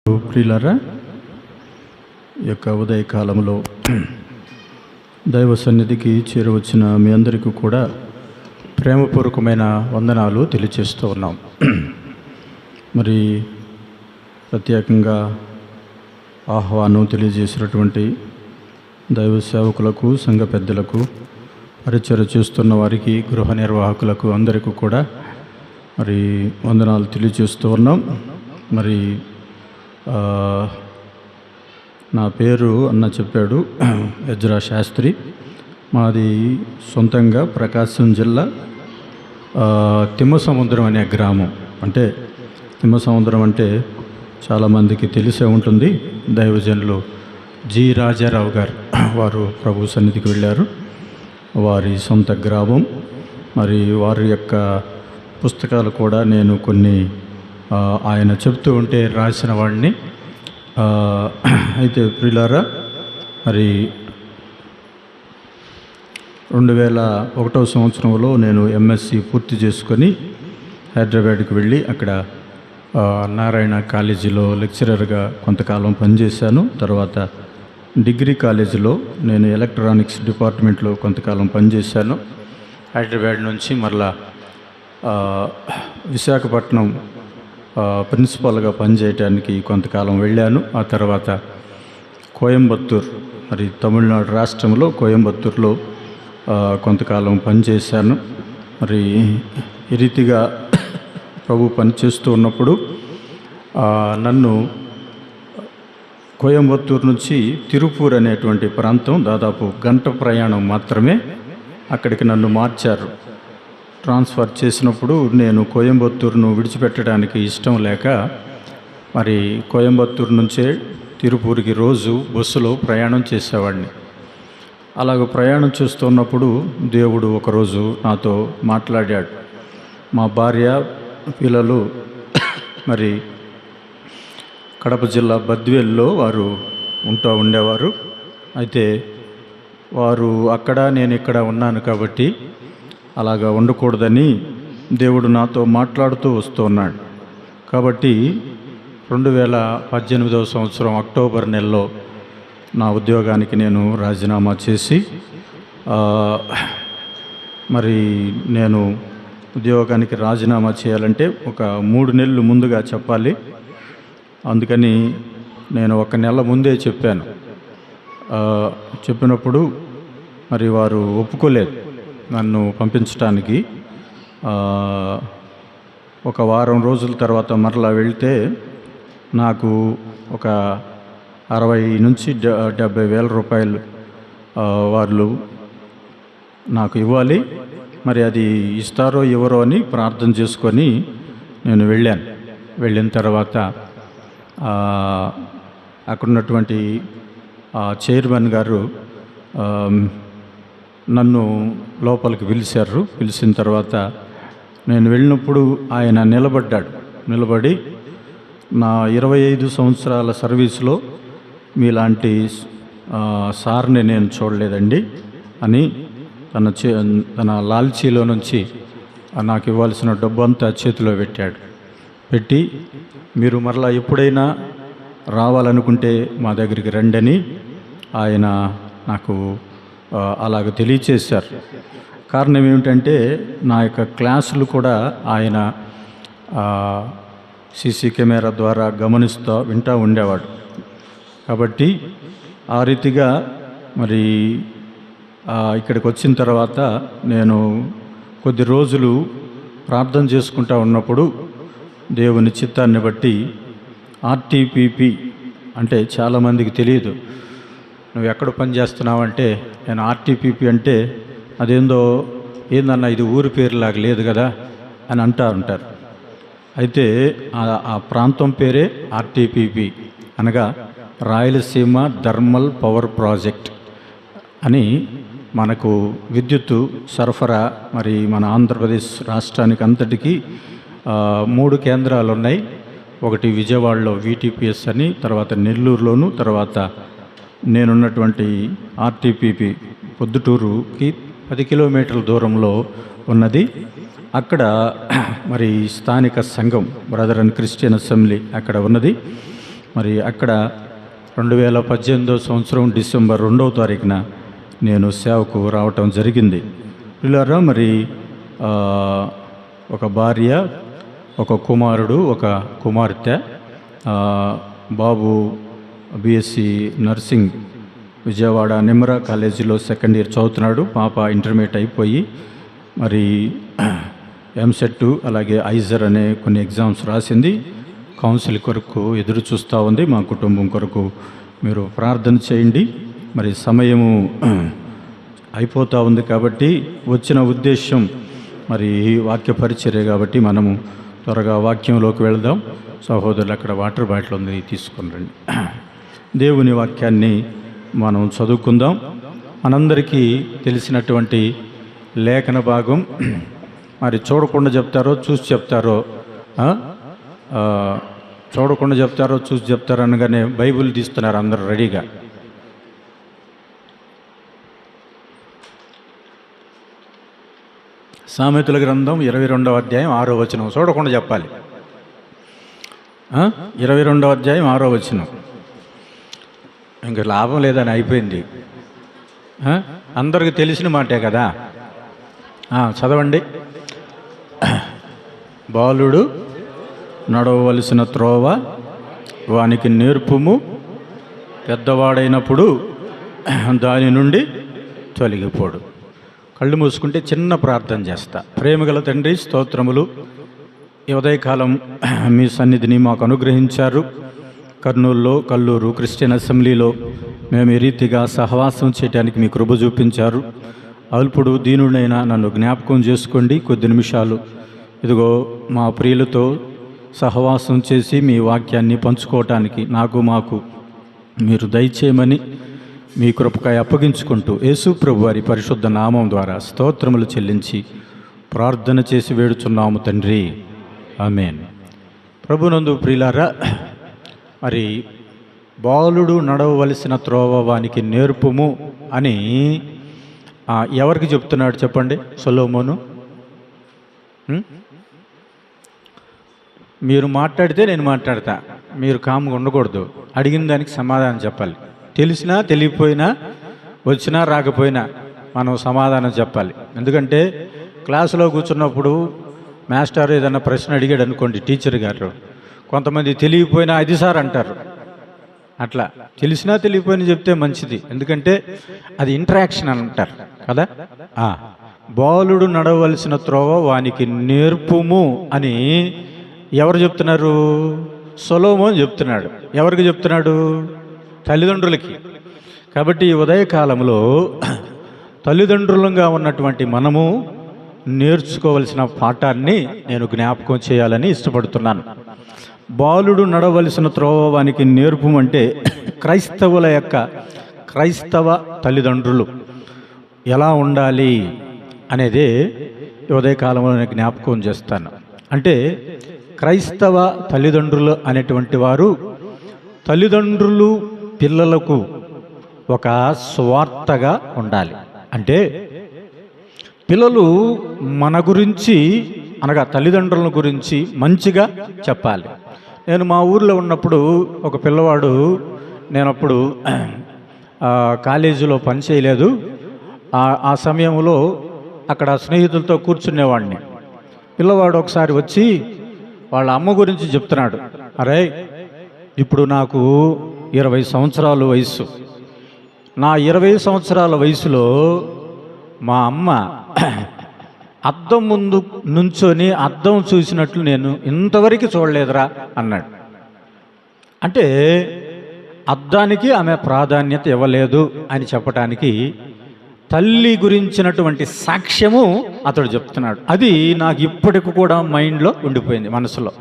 ప్రియులారా, ఈ యొక్క ఉదయకాలంలో దైవ సన్నిధికి చేరవచ్చిన మీ అందరికీ కూడా ప్రేమపూర్వకమైన వందనాలు తెలియజేస్తూ ఉన్నాం. మరి ప్రత్యేకంగా ఆహ్వానం తెలియజేసినటువంటి దైవ సేవకులకు, సంఘ పెద్దలకు, పరిచర్య చేస్తున్న వారికి, గృహ నిర్వాహకులకు అందరికీ కూడా మరి వందనాలు తెలియజేస్తూ ఉన్నాం. మరి నా పేరు అన్న చెప్పాడు, ఎజ్రా శాస్త్రి. మాది సొంతంగా ప్రకాశం జిల్లా తిమ్మసముద్రం అనే గ్రామం. అంటే తిమ్మసముద్రం అంటే చాలామందికి తెలిసే ఉంటుంది. దైవజనులు జి రాజారావు గారు వారు ప్రభు సన్నిధికి వెళ్ళారు. వారి సొంత గ్రామం. మరి వారి యొక్క పుస్తకాలు కూడా నేను కొన్ని ఆయన చెప్తూ ఉంటే రాసిన వాడిని. అయితే ప్రియులారా, మరి 2001వ సంవత్సరంలో నేను ఎంఎస్సి పూర్తి చేసుకొని హైదరాబాద్కి వెళ్ళి అక్కడ నారాయణ కాలేజీలో లెక్చరర్గా కొంతకాలం పనిచేశాను. తర్వాత డిగ్రీ కాలేజీలో నేను ఎలక్ట్రానిక్స్ డిపార్ట్మెంట్లో కొంతకాలం పనిచేశాను. హైదరాబాద్ నుంచి మరలా విశాఖపట్నం ప్రిన్సిపాల్గా పనిచేయడానికి కొంతకాలం వెళ్ళాను. ఆ తర్వాత కోయంబత్తూర్, మరి తమిళనాడు రాష్ట్రంలో కోయంబత్తూర్లో కొంతకాలం పనిచేశాను. మరి ఈ రీతిగా ప్రభు పనిచేస్తూ ఉన్నప్పుడు నన్ను కోయంబత్తూరు నుంచి తిరుపూర్ అనేటువంటి ప్రాంతం, దాదాపు గంట ప్రయాణం మాత్రమే, అక్కడికి నన్ను మార్చారు. ట్రాన్స్ఫర్ చేసినప్పుడు నేను కోయంబత్తూరును విడిచిపెట్టడానికి ఇష్టం లేక మరి కోయంబత్తూరు నుంచే తిరుపూర్కి రోజు బస్సులో ప్రయాణం చేసేవాడిని. అలాగ ప్రయాణం చేస్తున్నప్పుడు దేవుడు ఒకరోజు నాతో మాట్లాడాడు. మా భార్య, పిల్లలు మరి కడప జిల్లా బద్వేల్లో వారు ఉండేవారు. అయితే వారు అక్కడ, నేను ఇక్కడ ఉన్నాను కాబట్టి అలాగా ఉండకూడదని దేవుడు నాతో మాట్లాడుతూ వస్తున్నాడు. కాబట్టి 2018వ సంవత్సరం అక్టోబర్ నెలలో నా ఉద్యోగానికి నేను రాజీనామా చేసి, మరి నేను ఉద్యోగానికి రాజీనామా చేయాలంటే ఒక 3 నెలలు ముందుగా చెప్పాలి. అందుకని నేను 1 నెల ముందే చెప్పాను. చెప్పినప్పుడు మరి వారు ఒప్పుకోలేదు నన్ను పంపించడానికి. ఒక వారం రోజుల తర్వాత మరలా వెళ్తే నాకు ఒక 60 నుంచి 70 వేల రూపాయలు వాళ్ళు నాకు ఇవ్వాలి. మరి అది ఇస్తారో ఇవ్వరో అని ప్రార్థన చేసుకొని నేను వెళ్ళాను. వెళ్ళిన తర్వాత అక్కడున్నటువంటి చైర్మన్ గారు నన్ను లోపలికి పిలిచారు. పిలిచిన తర్వాత నేను వెళ్ళినప్పుడు ఆయన నిలబడి నా 25 సంవత్సరాల సర్వీస్లో మీలాంటి సార్ని నేను చూడలేదండి అని తన లాల్చీలో నుంచి నాకు ఇవ్వాల్సిన డబ్బు అంతా చేతిలో పెట్టి మీరు మరలా ఎప్పుడైనా రావాలనుకుంటే మా దగ్గరికి రండని ఆయన నాకు అలాగ తెలియచేశారు. కారణం ఏమిటంటే నా యొక్క క్లాసులు కూడా ఆయన సీసీ కెమెరా ద్వారా వింటూ ఉండేవాడు. కాబట్టి ఆ రీతిగా మరి ఇక్కడికి వచ్చిన తర్వాత నేను కొద్ది రోజులు ప్రార్థన చేసుకుంటూ ఉన్నప్పుడు దేవుని చిత్తాన్ని బట్టి ఆర్టీపీపీ అంటే చాలామందికి తెలియదు. నువ్వు ఎక్కడ పని చేస్తున్నావంటే నేను ఆర్టీపీపీ అంటే ఏందన్నా ఇది ఊరి పేరులాగా లేదు కదా అని ఉంటారు. అయితే ఆ ప్రాంతం పేరే ఆర్టీపీపీ, అనగా రాయలసీమ థర్మల్ పవర్ ప్రాజెక్ట్ అని. మనకు విద్యుత్తు సరఫరా మరి మన ఆంధ్రప్రదేశ్ రాష్ట్రానికి అంతటికీ 3 కేంద్రాలు ఉన్నాయి. ఒకటి విజయవాడలో VTPS అని, తర్వాత నెల్లూరులోను, తర్వాత నేనున్నటువంటి ఆర్టీపీపీ పొద్దుటూరుకి 10 కిలోమీటర్ల దూరంలో ఉన్నది. అక్కడ మరి స్థానిక సంఘం బ్రదర్ అండ్ క్రిస్టియన్ అసెంబ్లీ అక్కడ ఉన్నది. మరి అక్కడ 2018 సంవత్సరం డిసెంబర్ 2వ తారీఖున నేను సేవకు రావటం జరిగింది. పిల్లరా మరి ఒక భార్య, ఒక కుమారుడు, ఒక కుమార్తె. బాబు బిఎస్సి నర్సింగ్ విజయవాడ నిమ్రా కాలేజీలో సెకండ్ ఇయర్ చదువుతున్నాడు. పాప ఇంటర్మీడియట్ అయిపోయి మరి ఎంసెట్ అలాగే ఐజర్ అనే కొన్ని ఎగ్జామ్స్ రాసింది. కౌన్సిల్ కొరకు ఎదురు చూస్తూ ఉంది. మా కుటుంబం కొరకు మీరు ప్రార్థన చేయండి. మరి సమయము అయిపోతూ ఉంది కాబట్టి వచ్చిన ఉద్దేశం మరి వాక్య పరిచర్య కాబట్టి మనము త్వరగా వాక్యంలోకి వెళదాం. సహోదరులు అక్కడ వాటర్ బాటిల్ ఉంది, తీసుకుని రండి. దేవుని వాక్యాన్ని మనం చదువుకుందాం. మనందరికీ తెలిసినటువంటి లేఖన భాగం. మరి చూడకుండా చెప్తారో చూసి చెప్తారో, చూడకుండా చెప్తారో చూసి చెప్తారో అనగానే బైబిల్ తీస్తున్నారు అందరూ రెడీగా. సామెతల గ్రంథం 22వ అధ్యాయం 6వ వచనం. చూడకుండా చెప్పాలి. 22వ అధ్యాయం 6వ వచనం. ఇంక లాభం లేదని అయిపోయింది. అందరికి తెలిసిన మాటే కదా. చదవండి. బాలుడు నడవవలసిన త్రోవ వానికి నేర్పుము, పెద్దవాడైనప్పుడు దాని నుండి తొలగిపోడు. కళ్ళు మూసుకుంటే చిన్న ప్రార్థన చేస్తా. ప్రేమగల తండ్రి, స్తోత్రములు. ఈ ఉదయకాలం మీ సన్నిధిని మాకు అనుగ్రహించారు. కర్నూలులో కల్లూరు క్రిస్టియన్ అసెంబ్లీలో మేము ఈ రీతిగా సహవాసం చేయడానికి మీ కృప చూపించారు. అల్పుడు దీనుడైనా నన్ను జ్ఞాపకం చేసుకోండి. కొద్ది నిమిషాలు ఇదిగో మా ప్రియులతో సహవాసం చేసి మీ వాక్యాన్ని పంచుకోవటానికి మాకు మీరు దయచేయమని మీ కృపకై అప్పగించుకుంటూ యేసు ప్రభు వారి పరిశుద్ధ నామం ద్వారా స్తోత్రములు చెల్లించి ప్రార్థన చేసి వేడుచున్నాము తండ్రి, ఆమేన్. ప్రభునందు ప్రియులారా, మరి బాలుడు నడవవలసిన త్రోవ వానికి నేర్పుము అని ఎవరికి చెప్తున్నాడు చెప్పండి? సొలొమోను. మీరు మాట్లాడితే నేను మాట్లాడతా, మీరు కామ్గా ఉండకూడదు. అడిగిన దానికి సమాధానం చెప్పాలి. తెలిసినా తెలియకపోయినా, వచ్చినా రాకపోయినా మనం సమాధానం చెప్పాలి. ఎందుకంటే క్లాసులో కూర్చున్నప్పుడు మాస్టర్ ఏదైనా ప్రశ్న అడిగాడు అనుకోండి, టీచర్ గారు, కొంతమంది తెలియకపోయినా అది సార్ అంటారు. అట్లా తెలిసినా తెలియకపోయినా చెప్తే మంచిది. ఎందుకంటే అది ఇంటరాక్షన్ అంటారు కదా. బాలుడు నడవలసిన త్రోవ వానికి నేర్పుము అని ఎవరు చెప్తున్నారు? సొలొమోను చెప్తున్నాడు. ఎవరికి చెప్తున్నాడు? తల్లిదండ్రులకి. కాబట్టి ఈ ఉదయకాలంలో తల్లిదండ్రులంగా ఉన్నటువంటి మనము నేర్చుకోవలసిన పాఠాన్ని నేను జ్ఞాపకం చేయాలని ఇష్టపడుతున్నాను. బాలుడు నడవలసిన త్రోవ వానికి నేర్పమంటే క్రైస్తవ తల్లిదండ్రులు ఎలా ఉండాలి అనేదే ఉదయకాలంలో నేను జ్ఞాపకం చేస్తాను. అంటే క్రైస్తవ తల్లిదండ్రులు అనేటువంటి వారు తల్లిదండ్రులు పిల్లలకు ఒక స్వార్థగా ఉండాలి. అంటే పిల్లలు మన గురించి అనగా తల్లిదండ్రుల గురించి మంచిగా చెప్పాలి. నేను మా ఊర్లో ఉన్నప్పుడు ఒక పిల్లవాడు, నేనప్పుడు కాలేజీలో పని చేయలేదు, ఆ సమయంలో అక్కడ స్నేహితులతో కూర్చునేవాడిని. పిల్లవాడు ఒకసారి వచ్చి వాళ్ళ అమ్మ గురించి చెప్తున్నాడు. అరే, ఇప్పుడు నాకు 20 సంవత్సరాల వయసు. నా 20 సంవత్సరాల వయసులో మా అమ్మ అద్దం ముందు నుంచొని అద్దం చూసినట్లు నేను ఇంతవరకు చూడలేదురా అన్నాడు. అంటే అద్దానికి ఆమె ప్రాధాన్యత ఇవ్వలేదు అని చెప్పడానికి తల్లి గురించినటువంటి సాక్ష్యము అతడు చెప్తున్నాడు. అది నాకు ఇప్పటికి కూడా మైండ్లో ఉండిపోయింది, మనసులో.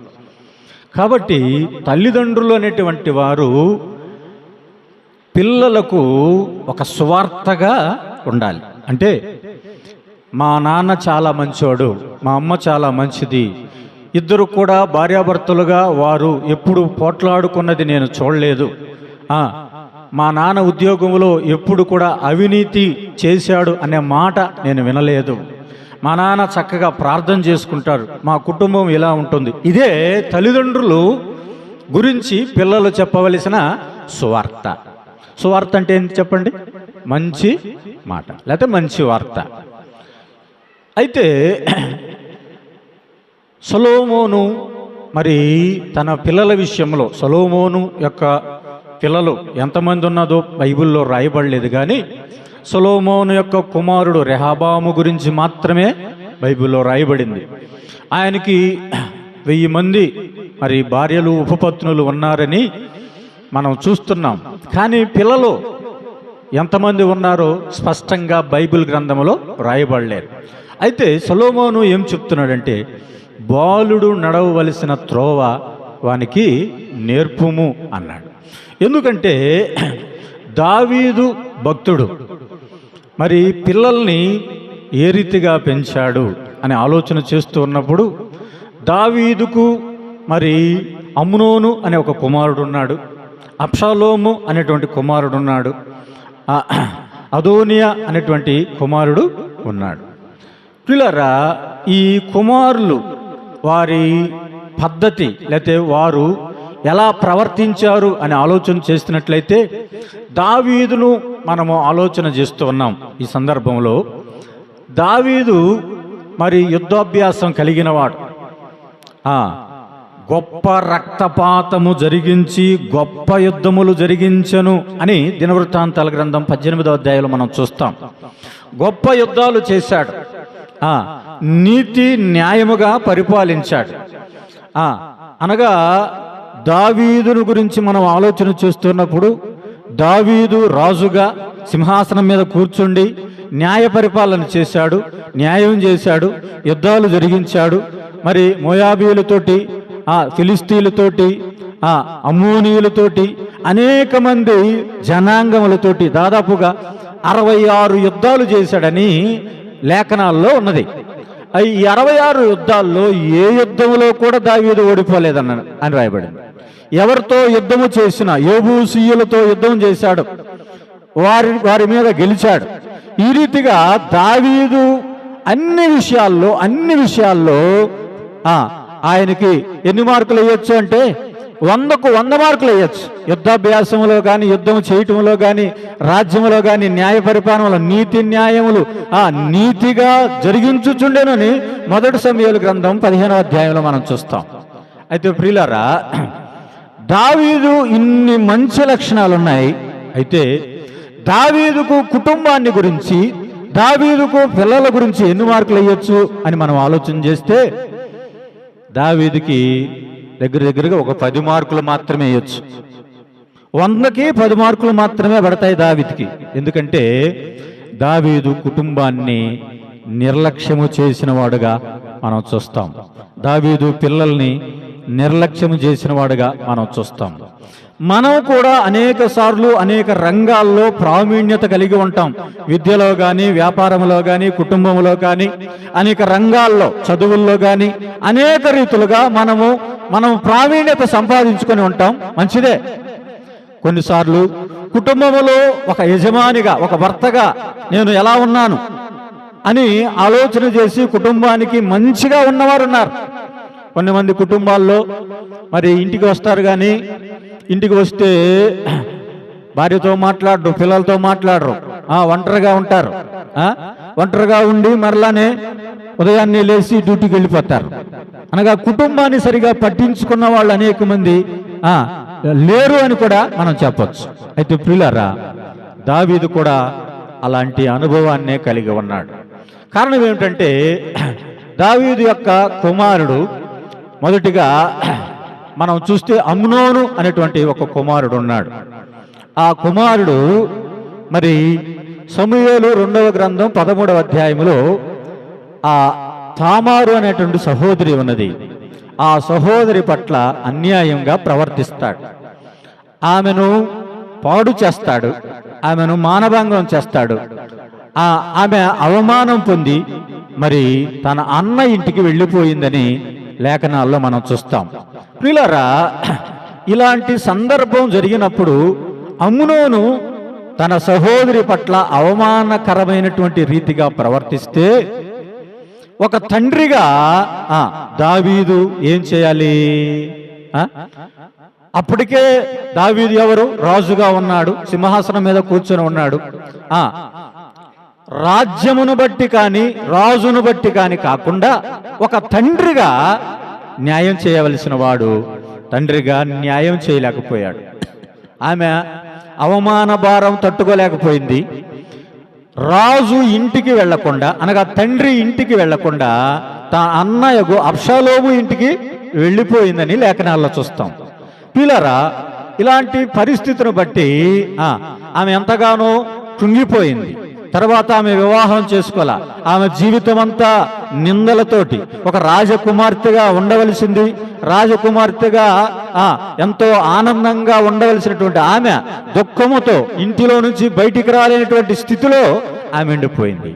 కాబట్టి తల్లిదండ్రులు అనేటువంటి వారు పిల్లలకు ఒక స్వార్థగా ఉండాలి. అంటే మా నాన్న చాలా మంచోడు, మా అమ్మ చాలా మంచిది, ఇద్దరు కూడా భార్యాభర్తలుగా వారు ఎప్పుడు పోట్లాడుకున్నది నేను చూడలేదు, మా నాన్న ఉద్యోగంలో ఎప్పుడు కూడా అవినీతి చేశాడు అనే మాట నేను వినలేదు, మా నాన్న చక్కగా ప్రార్థన చేసుకుంటారు, మా కుటుంబం ఇలా ఉంటుంది. ఇదే తల్లిదండ్రులు గురించి పిల్లలు చెప్పవలసిన సువార్త. సువార్త అంటే ఏంటి చెప్పండి? మంచి మాట లేకపోతే మంచి వార్త. అయితే సొలొమోను మరి తన పిల్లల విషయంలో, సొలొమోను యొక్క పిల్లలు ఎంతమంది ఉన్నదో బైబిల్లో రాయబడలేదు, కానీ సొలొమోను యొక్క కుమారుడు రెహబాము గురించి మాత్రమే బైబిల్లో రాయబడింది. ఆయనకి 1000 మంది మరి భార్యలు, ఉపపత్నులు ఉన్నారని మనం చూస్తున్నాం. కానీ పిల్లలు ఎంతమంది ఉన్నారో స్పష్టంగా బైబిల్ గ్రంథంలో రాయబడలేరు. అయితే సొలొమోను ఏం చెప్తున్నాడంటే, బాలుడు నడవవలసిన త్రోవ వానికి నేర్పుము అన్నాడు. ఎందుకంటే దావీదు భక్తుడు మరి పిల్లల్ని ఏ రీతిగా పెంచాడు అని ఆలోచన చేస్తూ ఉన్నప్పుడు, దావీదుకు మరి అమ్నోను అనే ఒక కుమారుడు ఉన్నాడు, అబ్షాలోము అనేటువంటి కుమారుడు ఉన్నాడు, అదోనియా అనేటువంటి కుమారుడు ఉన్నాడు. పిల్లరా, ఈ కుమారులు వారి పద్ధతి లేకపోతే వారు ఎలా ప్రవర్తించారు అని ఆలోచన చేస్తున్నట్లయితే, దావీదును మనము ఆలోచన చేస్తూ ఉన్నాం. ఈ సందర్భంలో దావీదు మరి యుద్ధాభ్యాసం కలిగినవాడు, గొప్ప రక్తపాతము జరిగించి గొప్ప యుద్ధములు జరిగించను అని దినవృత్తాంతాల గ్రంథం 18వ అధ్యాయంలో మనం చూస్తాం. గొప్ప యుద్ధాలు చేశాడు, నీతి న్యాయముగా పరిపాలించాడు. అనగా దావీదును గురించి మనం ఆలోచన చేస్తున్నప్పుడు, దావీదు రాజుగా సింహాసనం మీద కూర్చుండి న్యాయ పరిపాలన చేశాడు, న్యాయం చేశాడు, యుద్ధాలు జరిగించాడు. మరి మోయాబీయులతోటి, ఫిలిస్తీన్లతోటి, అమ్మోనీయులతోటి, అనేక మంది జనాంగములతోటి దాదాపుగా 66 యుద్ధాలు చేశాడని లేఖనాల్లో ఉన్నది. ఈ 66 యుద్ధాల్లో ఏ యుద్ధంలో కూడా దావీదు ఓడిపోలేదన్న అని రాయబడింది. ఎవరితో యుద్ధము చేసినా, యెబూసీయులతో యుద్ధం చేశాడు, వారి మీద గెలిచాడు. ఈ రీతిగా దావీదు అన్ని విషయాల్లో ఆయనకి ఎన్ని మార్కులు వేయొచ్చు అంటే 100కు 100 మార్కులు వేయచ్చు. యుద్ధాభ్యాసంలో కానీ, యుద్ధం చేయటంలో కానీ, రాజ్యంలో కానీ, న్యాయ పరిపాలనలో నీతి న్యాయములు నీతిగా జరిగించుచుండెనని 1 సమూయేలు గ్రంథం 15వ అధ్యాయంలో మనం చూస్తాం. అయితే ప్రియులారా, దావీదు ఇన్ని మంచి లక్షణాలు ఉన్నాయి. అయితే దావీదుకు కుటుంబాన్ని గురించి, దావీదుకు పిల్లల గురించి ఎన్ని మార్కులు వేయొచ్చు అని మనం ఆలోచన చేస్తే, దావీదుకి దగ్గరగా ఒక 10 మార్కులు మాత్రమే వేయొచ్చు. 100కి 10 మార్కులు మాత్రమే పడతాయి దావీదుకి. ఎందుకంటే దావీదు కుటుంబాన్ని నిర్లక్ష్యము చేసిన వాడుగా మనం చూస్తాం. దావీదు పిల్లల్ని నిర్లక్ష్యము చేసిన వాడుగా మనం చూస్తాం. మనం కూడా అనేక సార్లు అనేక రంగాల్లో ప్రావీణ్యత కలిగి ఉంటాం. విద్యలో కానీ, వ్యాపారంలో కానీ, కుటుంబంలో కానీ, అనేక రంగాల్లో, చదువుల్లో కానీ అనేక రీతులుగా మనం ప్రావీణ్యత సంపాదించుకొని ఉంటాం. మంచిదే. కొన్నిసార్లు కుటుంబంలో ఒక యజమానిగా, ఒక భర్తగా నేను ఎలా ఉన్నాను అని ఆలోచన చేసి కుటుంబానికి మంచిగా ఉన్నవారు ఉన్నారు. కొంతమంది కుటుంబాల్లో మరి ఇంటికి వస్తారు, కానీ ఇంటికి వస్తే భార్యతో మాట్లాడరు, పిల్లలతో మాట్లాడరు, ఒంటరిగా ఉంటారు. ఒంటరిగా ఉండి మరలానే ఉదయాన్నే లేచి డ్యూటీకి వెళ్ళిపోతారు. అనగా కుటుంబాన్ని సరిగా పట్టించుకున్న వాళ్ళు అనేక మంది లేరు అని కూడా మనం చెప్పొచ్చు. అయితే ప్రియులారా, దావీదు కూడా అలాంటి అనుభవాన్నే కలిగి ఉన్నాడు. కారణం ఏమిటంటే, దావీదు యొక్క కుమారుడు మొదటిగా మనం చూస్తే అమ్నోను అనేటువంటి ఒక కుమారుడు ఉన్నాడు. ఆ కుమారుడు మరి సమూయేలు 2వ గ్రంథం 13వ అధ్యాయంలో తామారు అనేటువంటి సహోదరి ఉన్నది. ఆ సహోదరి పట్ల అన్యాయంగా ప్రవర్తిస్తాడు, ఆమెను పాడు చేస్తాడు, ఆమెను మానభంగం చేస్తాడు. ఆమె అవమానం పొంది మరి తన అన్న ఇంటికి వెళ్ళిపోయిందని లేఖనాల్లో మనం చూస్తాం. ప్రియులారా, ఇలాంటి సందర్భం జరిగినప్పుడు అమ్నోను తన సహోదరి పట్ల అవమానకరమైనటువంటి రీతిగా ప్రవర్తిస్తే, ఒక తండ్రిగా దావీదు ఏం చేయాలి? అప్పటికే దావీదు ఎవరు? రాజుగా ఉన్నాడు, సింహాసనం మీద కూర్చొని ఉన్నాడు. రాజ్యమును బట్టి కానీ రాజును బట్టి కానీ కాకుండా ఒక తండ్రిగా న్యాయం చేయవలసిన వాడు తండ్రిగా న్యాయం చేయలేకపోయాడు. ఆమె అవమాన భారం తట్టుకోలేకపోయింది. రాజు ఇంటికి వెళ్లకుండా, అనగా తండ్రి ఇంటికి వెళ్లకుండా తన అన్నయ్యకు అబ్షాలోము ఇంటికి వెళ్ళిపోయిందని లేఖనాల్లో చూస్తాం. పిల్లరా, ఇలాంటి పరిస్థితిని బట్టి ఆమె ఎంతగానో కృంగిపోయింది. తర్వాత ఆమె వివాహం చేసుకోవాల. ఆమె జీవితం అంతా నిందలతోటి ఒక రాజకుమార్తెగా ఉండవలసింది. రాజకుమార్తెగా ఎంతో ఆనందంగా ఉండవలసినటువంటి ఆమె దుఃఖముతో ఇంటిలో నుంచి బయటికి రాలేనటువంటి స్థితిలో ఆమె ఉండిపోయింది.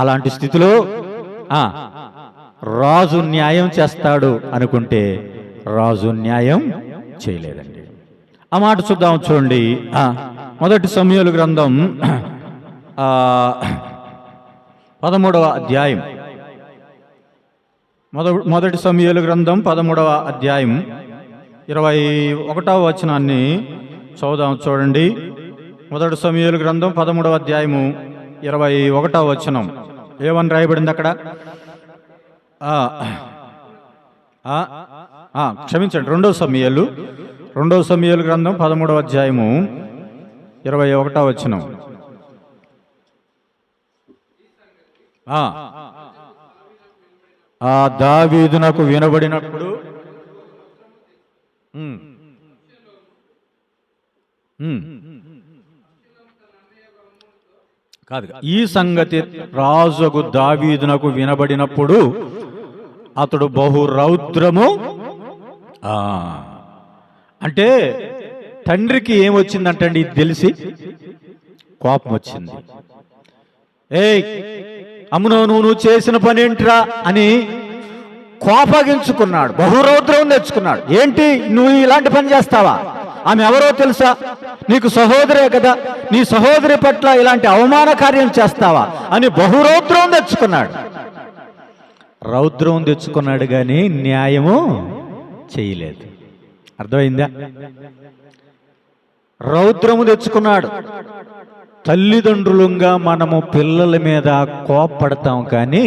అలాంటి స్థితిలో రాజు న్యాయం చేస్తాడు అనుకుంటే రాజు న్యాయం చేయలేదండి. ఆ మాట చూద్దాం, చూడండి. మొదటి సమూయేలు గ్రంథం 13వ అధ్యాయం. మొదటి సమూయేలు గ్రంథం 13వ అధ్యాయం 21వ వచనాన్ని చదువుదాం, చూడండి. మొదటి సమూయేలు గ్రంథం 13వ అధ్యాయము 21వ వచనం ఏమని రాయబడింది అక్కడ? క్షమించండి, రెండవ సమూయేలు గ్రంథం 13వ అధ్యాయము 21వ వచనం. దావీదునకు వినబడినప్పుడు కాదు, ఈ సంగతి రాజుకు దావీదునకు వినబడినప్పుడు అతడు బహు రౌద్రము. అంటే తండ్రికి ఏమొచ్చిందంటండి ఇది తెలిసి? కోపం వచ్చింది. అమ్నోను, నువ్వు చేసిన పని ఏంట్రా అని కోపగించుకున్నాడు, బహురౌద్రం తెచ్చుకున్నాడు. ఏంటి, నువ్వు ఇలాంటి పని చేస్తావా? ఆమె ఎవరో తెలుసా? నీకు సహోదరే కదా, నీ సహోదరి పట్ల ఇలాంటి అవమాన కార్యం చేస్తావా అని బహురౌద్రం తెచ్చుకున్నాడు. రౌద్రం తెచ్చుకున్నాడు కానీ న్యాయము చేయలేదు. అర్థమైందా? రౌద్రము తెచ్చుకున్నాడు. తల్లిదండ్రులుగా మనము పిల్లల మీద కోపపడతాం, కానీ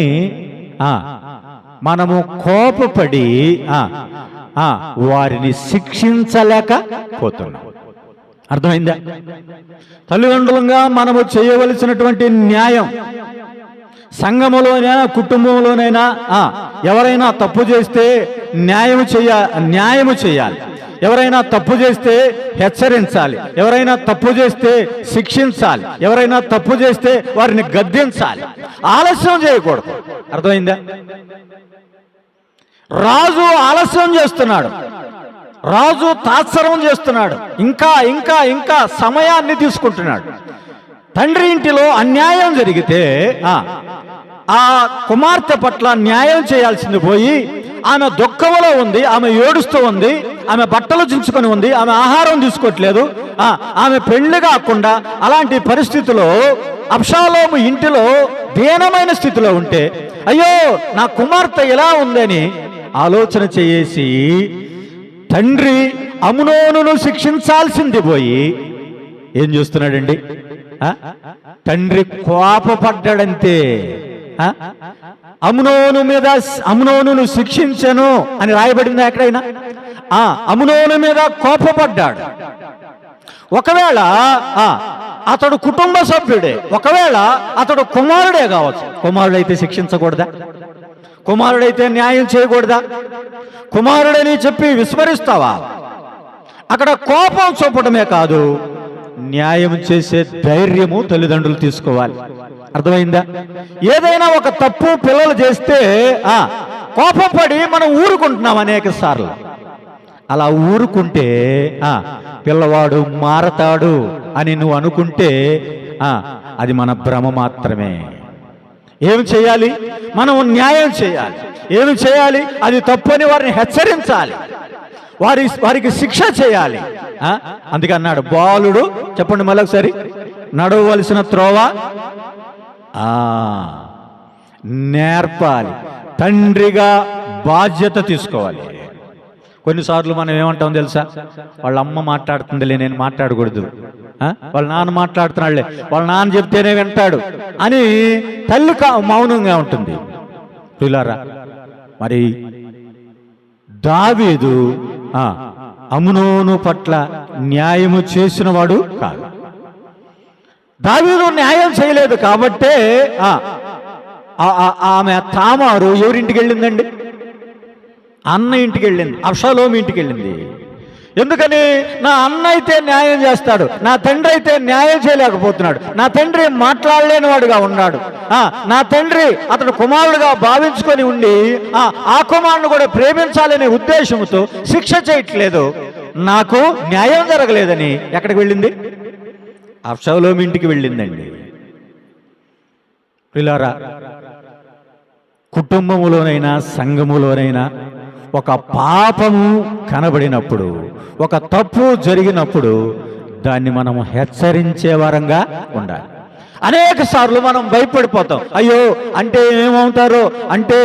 మనము కోపపడి వారిని శిక్షించలేకపోతున్నాం. అర్థమైందా? తల్లిదండ్రులుగా మనము చేయవలసినటువంటి న్యాయం, సంఘములోనైనా కుటుంబంలోనైనా ఎవరైనా తప్పు చేస్తే న్యాయము చేయాలి. ఎవరైనా తప్పు చేస్తే హెచ్చరించాలి. ఎవరైనా తప్పు చేస్తే శిక్షించాలి. ఎవరైనా తప్పు చేస్తే వారిని గద్దించాలి. ఆలస్యం చేయకూడదు. అర్థమైందా? రాజు ఆలస్యం చేస్తున్నాడు. రాజు తాత్సరం చేస్తున్నాడు. ఇంకా ఇంకా ఇంకా సమయాన్ని తీసుకుంటున్నాడు. తండ్రి ఇంటిలో అన్యాయం జరిగితే ఆ కుమార్తె పట్ల న్యాయం చేయాల్సింది పోయి ఆమె దుఃఖంలో ఉంది, ఆమె ఏడుస్తూ ఉంది, ఆమె బట్టలు చించుకొని ఉంది, ఆమె ఆహారం తీసుకోవట్లేదు, ఆమె పెళ్లి కాకుండా అలాంటి పరిస్థితిలో అబ్షాలోము ఇంటిలో దీనమైన స్థితిలో ఉంటే, అయ్యో నా కుమార్తె ఎలా ఉందని ఆలోచన చేసి తండ్రి అమ్నోనును శిక్షించాల్సింది పోయి ఏం చేస్తున్నాడండి? తండ్రి కోపపడ్డాడంతే. అమ్నోనును శిక్షించను అని రాయబడింది ఎక్కడైనా? అమ్నోను మీద కోపపడ్డాడు. ఒకవేళ అతడు కుటుంబ సభ్యుడే, ఒకవేళ అతడు కుమారుడే కావచ్చు. కుమారుడైతే శిక్షించకూడదా? కుమారుడైతే న్యాయం చేయకూడదా? కుమారుడని చెప్పి విస్మరిస్తావా? అక్కడ కోపం చూపడమే కాదు, న్యాయం చేసే ధైర్యము తల్లిదండ్రులు తీసుకోవాలి. అర్థమైందా? ఏదైనా ఒక తప్పు పిల్లలు చేస్తే కోపపడి మనం ఊరుకుంటున్నాం అనేక సార్లు. అలా ఊరుకుంటే పిల్లవాడు మారతాడు అని నువ్వు అనుకుంటే అది మన భ్రమ మాత్రమే. ఏమి చేయాలి? మనం న్యాయం చేయాలి. ఏమి చేయాలి? అది తప్పని వారిని హెచ్చరించాలి, వారికి శిక్ష చేయాలి. అందుకే అన్నాడు, బాలుడు, చెప్పండి మళ్ళీ ఒకసారి, నడవలసిన త్రోవ నేర్పాలి. తండ్రిగా బాధ్యత తీసుకోవాలి. కొన్నిసార్లు మనం ఏమంటాం తెలుసా, వాళ్ళ అమ్మ మాట్లాడుతుందిలే, నేను మాట్లాడకూడదు, వాళ్ళ నాన్న మాట్లాడుతున్నాడులే, వాళ్ళ నాన్న చెప్తేనే వింటాడు అని తల్లి మౌనంగా ఉంటుంది. పిల్లారా, మరి దావీదు అమ్నోను పట్ల న్యాయము చేసిన వాడు కాదు. దావీదు న్యాయం చేయలేదు కాబట్టే ఆమె తామారు ఎవరింటికి వెళ్ళిందండి? అన్న ఇంటికి వెళ్ళింది, అబ్షాలోము ఇంటికి వెళ్ళింది. ఎందుకని? నా అన్న అయితే న్యాయం చేస్తాడు, నా తండ్రి అయితే న్యాయం చేయలేకపోతున్నాడు, నా తండ్రి మాట్లాడలేని వాడుగా ఉన్నాడు, నా తండ్రి అతడు కుమారుడుగా భావించుకొని ఉండి ఆ కుమారుని కూడా ప్రేమించాలనే ఉద్దేశంతో శిక్ష చేయట్లేదు, నాకు న్యాయం జరగలేదని ఎక్కడికి వెళ్ళింది? అబ్షాలోము ఇంటికి వెళ్ళిందండి. పిల్లారా, కుటుంబములోనైనా సంఘములోనైనా ఒక పాపము కనబడినప్పుడు, ఒక తప్పు జరిగినప్పుడు దాన్ని మనం హెచ్చరించే వారంగా ఉండాలి. అనేక సార్లు మనం భయపడిపోతాం. అయ్యో అంటే ఏమవుతారో, అంటే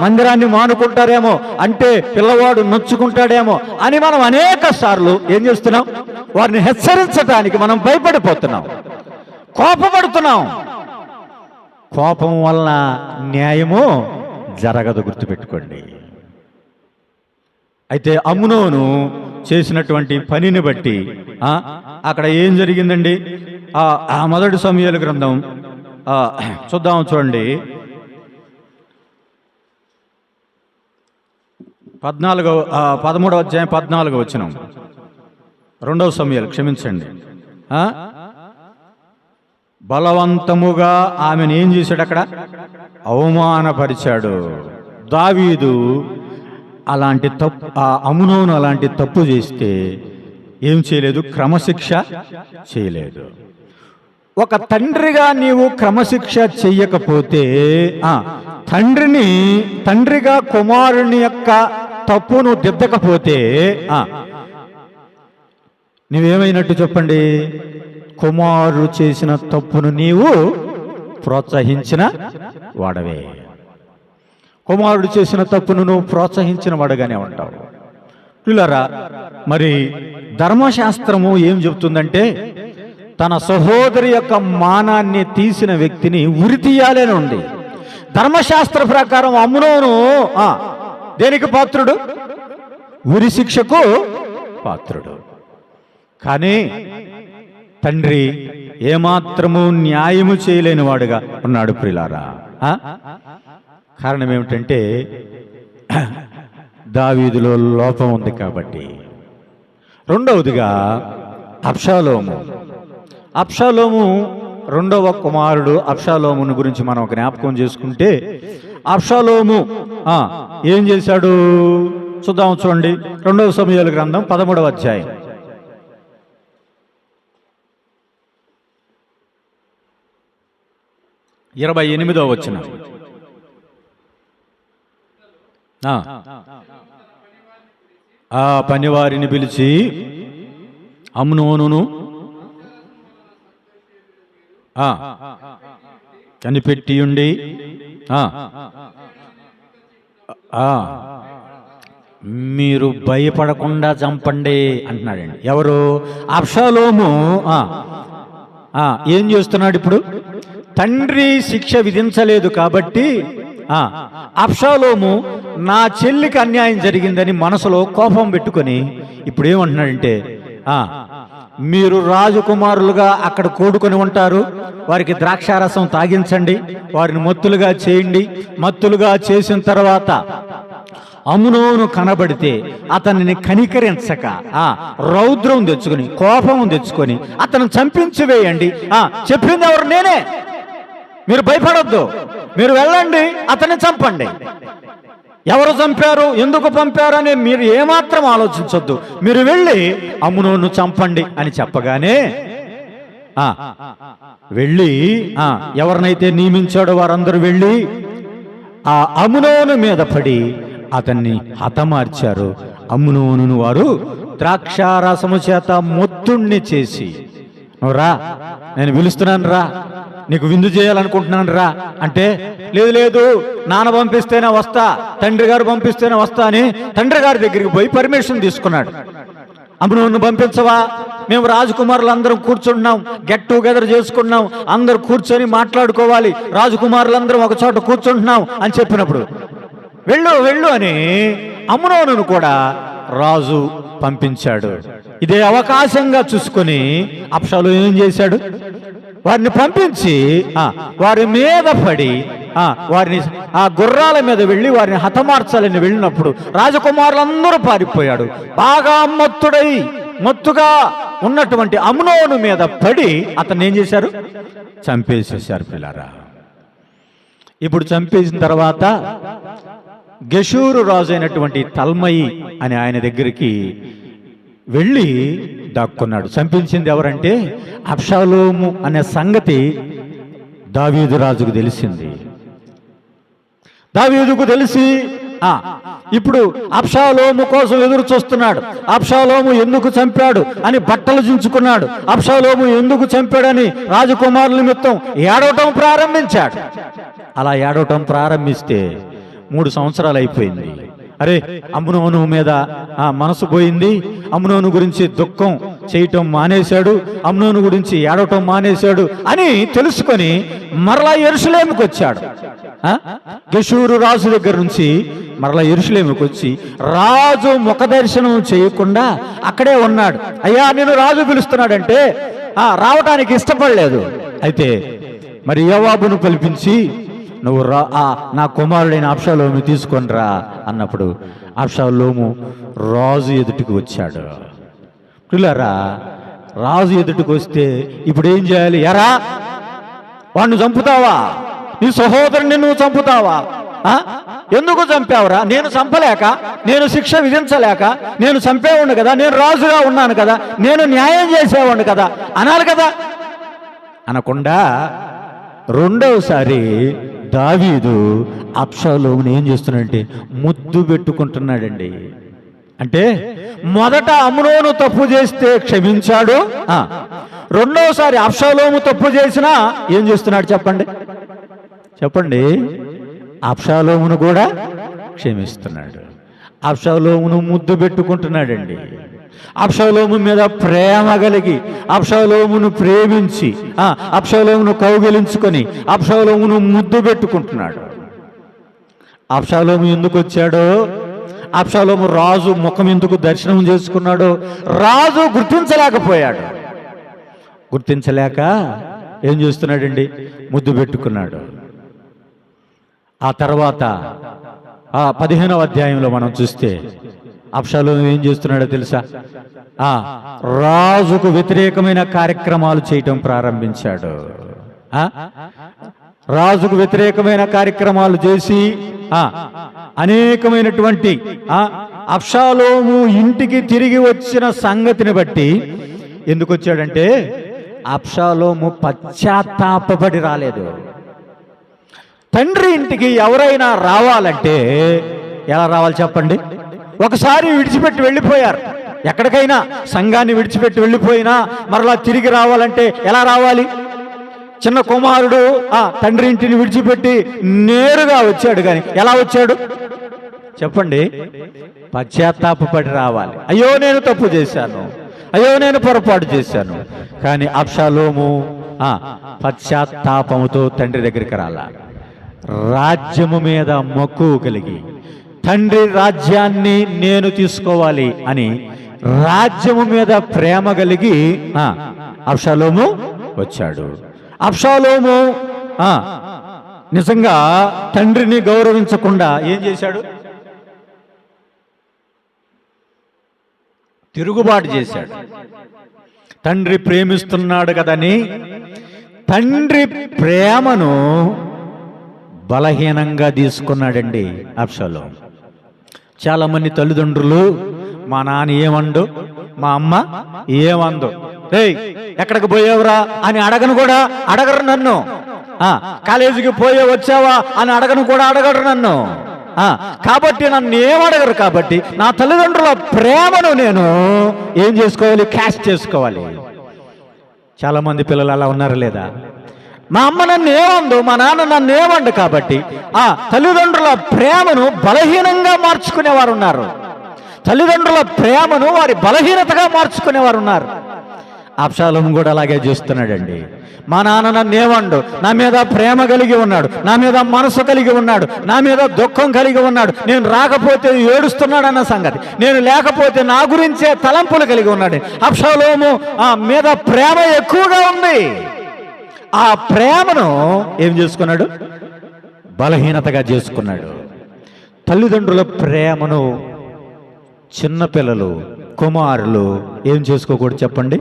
మందిరాన్ని మానుకుంటారేమో, అంటే పిల్లవాడు నొచ్చుకుంటాడేమో అని మనం అనేక సార్లు ఏం చేస్తున్నాం? వారిని హెచ్చరించడానికి మనం భయపడిపోతున్నాం, కోపపడుతున్నాం. కోపం వలన న్యాయము జరగదు, గుర్తుపెట్టుకోండి. అయితే అమ్నోను చేసినటువంటి పనిని బట్టి అక్కడ ఏం జరిగిందండి? మొదటి సమూయేలు గ్రంథం చూద్దాం, చూడండి. 13వ అధ్యాయం 14వ వచనం. 2వ సమూయేలు, క్షమించండి. బలవంతముగా ఆమెను ఏం చేశాడు? అక్కడ అవమానపరిచాడు. దావీదు అలాంటి తప్పు, అమ్నోను అలాంటి తప్పు చేస్తే ఏం చేయలేదు? క్రమశిక్ష చేయలేదు. ఒక తండ్రిగా నీవు క్రమశిక్ష చెయ్యకపోతే, తండ్రిగా కుమారుని యొక్క తప్పును దిద్దకపోతే నువ్వేమైనట్టు చెప్పండి? కుమారుడు చేసిన తప్పును నీవు ప్రోత్సహించిన వాడవే. కుమారుడు చేసిన తప్పును నువ్వు ప్రోత్సహించిన వాడుగానే ఉంటావు. పిల్లరా, మరి ధర్మశాస్త్రము ఏం చెబుతుందంటే, తన సహోదరి యొక్క మానాన్ని తీసిన వ్యక్తిని ఉరి తీయాలని ఉంది. ధర్మశాస్త్ర ప్రకారం అమ్నోను దేనికి పాత్రుడు? ఉరి శిక్షకు పాత్రుడు. కానీ తండ్రి ఏమాత్రము న్యాయము చేయలేని వాడుగా ఉన్నాడు. ప్రియులారా, కారణం ఏమిటంటే దావీదులో లోపం ఉంది కాబట్టి. రెండవదిగా అబ్షాలోము రెండవ కుమారుడు అబ్షాలోమును గురించి మనం జ్ఞాపకం చేసుకుంటే, అబ్షాలోము ఏం చేశాడు చూద్దాం, చూడండి. 2వ సమూయేలు గ్రంథం 13వ అధ్యాయం 28వ వచనం. ఆ పనివారిని పిలిచి అమ్నోనును కనిపెట్టి ఉండి మీరు భయపడకుండా చంపండి అంటున్నాడండి. ఎవరు? అబ్షాలోము ఏం చేస్తున్నాడు ఇప్పుడు? తండ్రి శిక్ష విధించలేదు కాబట్టి అబ్షాలోము నా చెల్లికి అన్యాయం జరిగిందని మనసులో కోపం పెట్టుకొని ఇప్పుడు ఏమంటున్నాడంటే, మీరు రాజకుమారులుగా అక్కడ కూడుకొని ఉంటారు, వారికి ద్రాక్షారసం తాగించండి, వారిని మత్తులుగా చేయండి. మత్తులుగా చేసిన తర్వాత అమ్నోను కనబడితే అతనిని కనికరించక రౌద్రం తెచ్చుకొని, కోపం తెచ్చుకొని అతను చంపించి వేయండి. చెప్పింది ఎవరు? నేనే. మీరు భయపడొద్దు, మీరు వెళ్ళండి, అతన్ని చంపండి. ఎవరు చంపారు, ఎందుకు పంపారు అని మీరు ఏమాత్రం ఆలోచించొద్దు, మీరు వెళ్ళి అమ్నోను చంపండి అని చెప్పగానే వెళ్ళి ఎవరినైతే నియమించాడో వారందరూ వెళ్ళి ఆ అమ్నోను మీద పడి అతన్ని హతమార్చారు. అమ్నోనును వారు ద్రాక్షారసము చేత మొత్తుణ్ణి చేసి, నువ్వు రా, నేను పిలుస్తున్నాను రా, నీకు విందు చేయాలనుకుంటున్నాను రా అంటే, లేదు లేదు నాన్న పంపిస్తేనే వస్తా, తండ్రి గారు పంపిస్తేనే వస్తా అని తండ్రి గారి దగ్గరికి పోయి పర్మిషన్ తీసుకున్నాడు. అమ్నోను పంపించవా, మేము రాజకుమారులు అందరం కూర్చుంటున్నాం, గెట్ టుగెదర్ చేసుకుంటున్నాం, అందరూ కూర్చొని మాట్లాడుకోవాలి, రాజకుమారులందరం ఒక చోట కూర్చుంటున్నాం అని చెప్పినప్పుడు వెళ్ళు వెళ్ళు అని అమ్నోనును కూడా రాజు పంపించాడు. ఇదే అవకాశంగా చూసుకొని అబ్షాలోము ఏం చేశాడు, వారిని పంపించి వారి మీద పడి వారిని ఆ గుర్రాల మీద వెళ్ళి వారిని హతమార్చాలని వెళ్ళినప్పుడు రాజకుమారులందరూ పారిపోయాడు. బాగా మత్తుగా ఉన్నటువంటి అమ్నోను మీద పడి అతన్ని ఏం చేశారు, చంపేసేశారు పిల్లారా. ఇప్పుడు చంపేసిన తర్వాత గెషూరు రాజు అయినటువంటి తల్మయి అని ఆయన దగ్గరికి వెళ్ళి దాక్కున్నాడు. చంపించింది ఎవరంటే అబ్షాలోము అనే సంగతి దావీదు రాజుకు తెలిసింది. దావీదుకు తెలిసి ఇప్పుడు అబ్షాలోము కోసం ఎదురు చూస్తున్నాడు. అబ్షాలోము ఎందుకు చంపాడు అని బట్టలు చించుకున్నాడు. అబ్షాలోము ఎందుకు చంపాడని రాజకుమారుల నిమిత్తం ఏడవటం ప్రారంభించాడు. అలా ఏడవటం ప్రారంభిస్తే 3 సంవత్సరాలు అయిపోయింది. అరే అమ్నోను మీద మనసు పోయింది, అమ్నోను గురించి దుఃఖం చేయటం మానేశాడు, అమ్నోను గురించి ఏడవటం మానేశాడు అని తెలుసుకొని మరలా యెరూషలేముకు వచ్చాడు. గెషూరు రాజు దగ్గర నుంచి మరలా యెరూషలేముకు వచ్చి రాజు ముఖ దర్శనం చేయకుండా అక్కడే ఉన్నాడు. అయ్యా నేను రాజు పిలుస్తున్నాడంటే రావటానికి ఇష్టపడలేదు. అయితే మరి యోవాబును పిలిపించి నువ్వు నా కుమారుడైన అబ్షాలోము తీసుకొని రా అన్నప్పుడు అబ్షాలోము రాజు ఎదుటికి వచ్చాడు. పిల్లరా, రాజు ఎదుటికి వస్తే ఇప్పుడు ఏం చేయాలి? ఎరా వాడిని చంపుతావా? నీ సహోదరుని నువ్వు చంపుతావా? ఎందుకు చంపావురా? నేను చంపలేక, నేను శిక్ష విధించలేక నేను చంపేవాడిని కదా, నేను రాజుగా ఉన్నాను కదా, నేను న్యాయం చేసేవాడిని కదా అనాలి కదా. అనకుండా రెండవసారి దావీదు అబ్షాలోముని ఏం చేస్తున్నాడంటే ముద్దు పెట్టుకుంటున్నాడండి. అంటే మొదట అమ్నోను తప్పు చేస్తే క్షమించాడు, రెండవసారి అబ్షాలోము తప్పు చేసినా ఏం చేస్తున్నాడు చెప్పండి చెప్పండి అబ్షాలోమును కూడా క్షమిస్తున్నాడు. అబ్షాలోమును ముద్దు పెట్టుకుంటున్నాడండి. అబ్షాలోము మీద ప్రేమ కలిగి అబ్షాలోమును ప్రేమించి అబ్షాలోమును కౌగిలించుకొని అబ్షాలోమును ముద్దు పెట్టుకుంటున్నాడు. అబ్షాలోము ఎందుకు వచ్చాడో, అబ్షాలోము రాజు ముఖం ఎందుకు దర్శనం చేసుకున్నాడో రాజు గుర్తించలేకపోయాడు. గుర్తించలేక ఏం చేస్తున్నాడండి, ముద్దు పెట్టుకున్నాడు. ఆ తర్వాత 15వ అధ్యాయంలో మనం చూస్తే అబ్షాలోము ఏం చేస్తున్నాడో తెలుసా? రాజుకు వ్యతిరేకమైన కార్యక్రమాలు చేయటం ప్రారంభించాడు. రాజుకు వ్యతిరేకమైన కార్యక్రమాలు చేసి అనేకమైనటువంటి అబ్షాలోము ఇంటికి తిరిగి వచ్చిన సంగతిని బట్టి ఎందుకు వచ్చాడంటే అబ్షాలోము పశ్చాత్తాపపడి రాలేదు. తండ్రి ఇంటికి ఎవరైనా రావాలంటే ఎలా రావాలి చెప్పండి? ఒకసారి విడిచిపెట్టి వెళ్ళిపోయారు. ఎక్కడికైనా సంఘాన్ని విడిచిపెట్టి వెళ్ళిపోయినా మరలా తిరిగి రావాలంటే ఎలా రావాలి? చిన్న కుమారుడు తండ్రి ఇంటిని విడిచిపెట్టి నేరుగా వచ్చాడు, కానీ ఎలా వచ్చాడు చెప్పండి? పశ్చాత్తాపపడి రావాలి. అయ్యో నేను తప్పు చేశాను, అయ్యో నేను పొరపాటు చేశాను. కానీ అబ్షాలోము పశ్చాత్తాపముతో తండ్రి దగ్గరికి రాలా. రాజ్యము మీద మక్కువ కలిగి తండ్రి రాజ్యాన్ని నేను తీసుకోవాలి అని రాజ్యము మీద ప్రేమ కలిగి అబ్షాలోము వచ్చాడు. అబ్షాలోము నిజంగా తండ్రిని గౌరవించకుండా ఏం చేశాడు? తిరుగుబాటు చేశాడు. తండ్రి ప్రేమిస్తున్నాడు కదని తండ్రి ప్రేమను బలహీనంగా తీసుకున్నాడండి అబ్షాలోము. చాలామంది తల్లిదండ్రులు మా నాన్న ఏమండు, మా అమ్మ ఏమందు, ఎక్కడికి పోయేవరా అని అడగరు నన్ను. కాలేజీకి పోయే వచ్చావా అని అడగరు నన్ను. కాబట్టి నన్ను ఏమడగరు. కాబట్టి నా తల్లిదండ్రుల ప్రేమను నేను ఏం చేసుకోవాలి? క్యాష్ చేసుకోవాలి. చాలామంది పిల్లలు అలా ఉన్నారు లేదా? మా అమ్మ నన్ను ఏమందు, మా నాన్న నన్ను ఏమండు కాబట్టి ఆ తల్లిదండ్రుల ప్రేమను బలహీనంగా మార్చుకునేవారు ఉన్నారు. తల్లిదండ్రుల ప్రేమను వారి బలహీనతగా మార్చుకునేవారు ఉన్నారు. అబ్షాలోము కూడా అలాగే చేస్తున్నాడండి. మా నాన్న నన్ను ఏమండు, నా మీద ప్రేమ కలిగి ఉన్నాడు, నా మీద మనసు కలిగి ఉన్నాడు, నా మీద దుఃఖం కలిగి ఉన్నాడు, నేను రాకపోతే ఏడుస్తున్నాడు అన్న సంగతి, నేను లేకపోతే నా గురించే తలంపులు కలిగి ఉన్నాడు. అబ్షాలోము మీద ప్రేమ ఎక్కువగా ఉంది. ఆ ప్రేమను ఏం చేసుకున్నాడు? బలహీనతగా చేసుకున్నాడు. తల్లిదండ్రుల ప్రేమను చిన్నపిల్లలు, కుమారులు ఏం చేసుకోకూడదు చెప్పండి?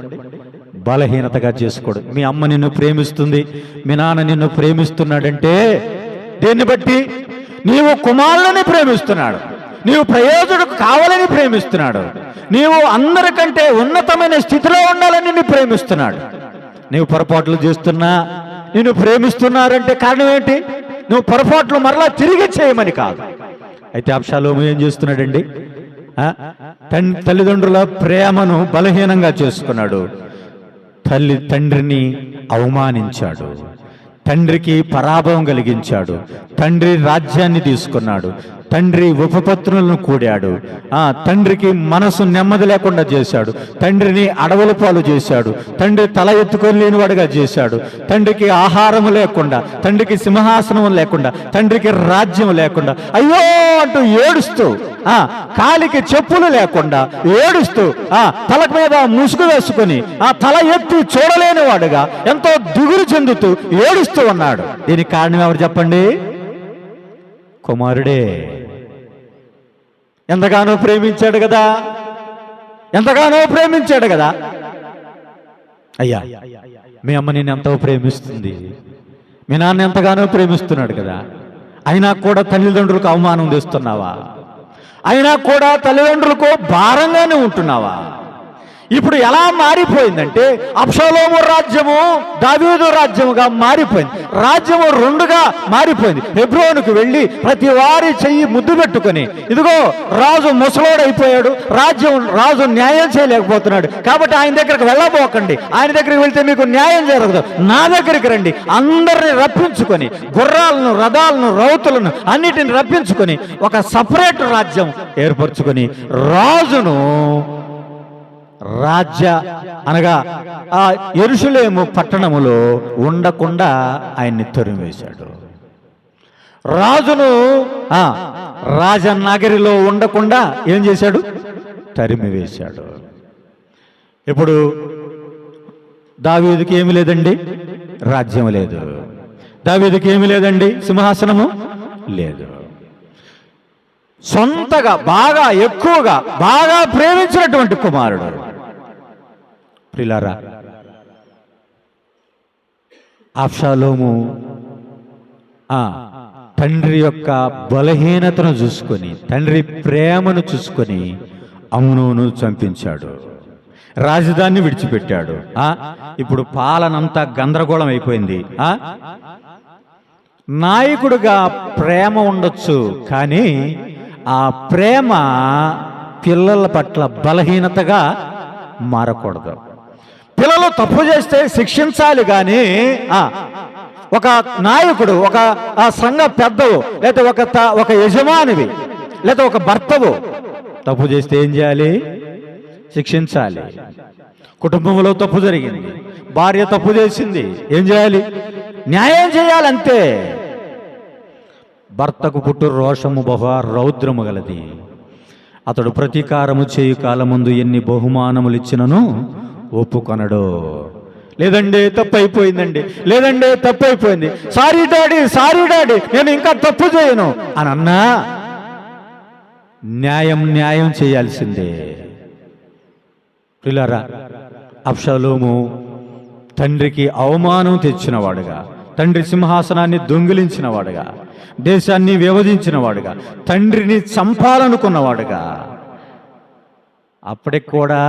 బలహీనతగా చేసుకోడు. మీ అమ్మ నిన్ను ప్రేమిస్తుంది, మీ నాన్న నిన్ను ప్రేమిస్తున్నాడంటే దేన్ని బట్టి? నీవు కుమారులని ప్రేమిస్తున్నాడు, నీవు ప్రయోజకుడు కావాలని ప్రేమిస్తున్నాడు, నీవు అందరికంటే ఉన్నతమైన స్థితిలో ఉండాలని నిన్ను ప్రేమిస్తున్నాడు. నీవు పొరపాట్లు చేస్తున్నా నిన్ను ప్రేమిస్తున్నారంటే కారణం ఏంటి? నువ్వు పొరపాట్లు మరలా తిరిగి చేయమని కాదు. అయితే అబ్షాలోము ఏం చేస్తున్నాడండి? తల్లిదండ్రుల ప్రేమను బలహీనంగా చేసుకున్నాడు. తండ్రిని అవమానించాడు, తండ్రికి పరాభవం కలిగించాడు, తండ్రి రాజ్యాన్ని తీసుకున్నాడు, తండ్రి ఉపపత్నులను కూడాడు, తండ్రికి మనసు నెమ్మది లేకుండా చేశాడు, తండ్రిని అడవుల పాలు చేశాడు, తండ్రి తల ఎత్తుకొని లేనివాడుగా చేశాడు, తండ్రికి ఆహారం లేకుండా, తండ్రికి సింహాసనం లేకుండా, తండ్రికి రాజ్యం లేకుండా అయ్యో అంటూ ఏడుస్తూ, కాలికి చెప్పులు లేకుండా ఏడుస్తూ, తల మీద ముసుగు వేసుకుని తల ఎత్తి చూడలేని వాడుగా ఎంతో దిగులు చెందుతూ ఏడుస్తూ ఉన్నాడు. దీనికి కారణం ఎవరు చెప్పండి? కుమారుడే. ఎంతగానో ప్రేమించాడు కదా, ఎంతగానో ప్రేమించాడు కదా. అయ్యా, మీ అమ్మ నేను ఎంతో ప్రేమిస్తుంది, మీ నాన్న ఎంతగానో ప్రేమిస్తున్నాడు కదా, అయినా కూడా తల్లిదండ్రులకు అవమానం తెస్తున్నావా? అయినా కూడా తల్లిదండ్రులకు భారంగానే ఉంటున్నావా? ఇప్పుడు ఎలా మారిపోయిందంటే అబ్షాలోము రాజ్యము దావీదు రాజ్యముగా మారిపోయింది. రాజ్యము రెండుగా మారిపోయింది. హెబ్రోనుకు వెళ్ళి ప్రతి వారి చెయ్యి ముద్దు పెట్టుకొని, ఇదిగో రాజు ముసలోడైపోయాడు, రాజు న్యాయం చేయలేకపోతున్నాడు కాబట్టి ఆయన దగ్గరికి వెళ్ళబోకండి, ఆయన దగ్గరికి వెళ్తే మీకు న్యాయం జరగదు, నా దగ్గరికి రండి, అందరిని రప్పించుకొని, గుర్రాలను, రథాలను, రౌతులను అన్నిటిని రప్పించుకొని ఒక సపరేట్ రాజ్యం ఏర్పరచుకొని రాజును రాజ్య అనగా ఆ యెరూషలేము పట్టణములో ఉండకుండా ఆయన్ని తరిమివేశాడు. రాజును రాజనగరిలో ఉండకుండా ఏం చేశాడు? తరిమివేశాడు. ఇప్పుడు దావీదుకి ఏమి లేదండి? రాజ్యం లేదు. దావీదుకి ఏమి లేదండి? సింహాసనము లేదు. సొంతగా బాగా ఎక్కువగా బాగా ప్రేమించినటువంటి కుమారుడు. ప్రియులారా, అబ్షాలోము తండ్రి యొక్క బలహీనతను చూసుకొని, తండ్రి ప్రేమను చూసుకొని అమ్నోను చంపించాడు, రాజధానిని విడిచిపెట్టాడు. ఇప్పుడు పాలనంతా గందరగోళం అయిపోయింది. నాయకుడుగా ప్రేమ ఉండొచ్చు, కానీ ఆ ప్రేమ పిల్లల పట్ల బలహీనతగా మారకూడదు. పిల్లలు తప్పు చేస్తే శిక్షించాలి, కానీ ఒక నాయకుడు, ఒక సంఘ పెద్దవు, లేదా ఒక యజమానివి, లేదా ఒక భర్తవు తప్పు చేస్తే ఏం చేయాలి? శిక్షించాలి. కుటుంబంలో తప్పు జరిగింది, భార్య తప్పు చేసింది, ఏం చేయాలి? న్యాయం చేయాలంతే. భర్తకు పుట్టు రోషము బహు రౌద్రము గలది, అతడు ప్రతీకారము చేయు కాలముందు ఎన్ని బహుమానములు ఇచ్చినను ఒప్పుకొనడు. లేదండి తప్పైపోయిందండి, లేదండి తప్పైపోయింది, సారీ డాడీ, సారీ డాడీ, నేను ఇంకా తప్పు చేయను అని అన్నా న్యాయం చేయాల్సిందే. పిల్లరా, అబ్షాలోము తండ్రికి అవమానం తెచ్చినవాడుగా, తండ్రి సింహాసనాన్ని దొంగిలించినవాడుగా, దేశాన్ని విభజించినవాడుగా, తండ్రిని చంపాలనుకున్నవాడుగా, అప్పటికి కూడా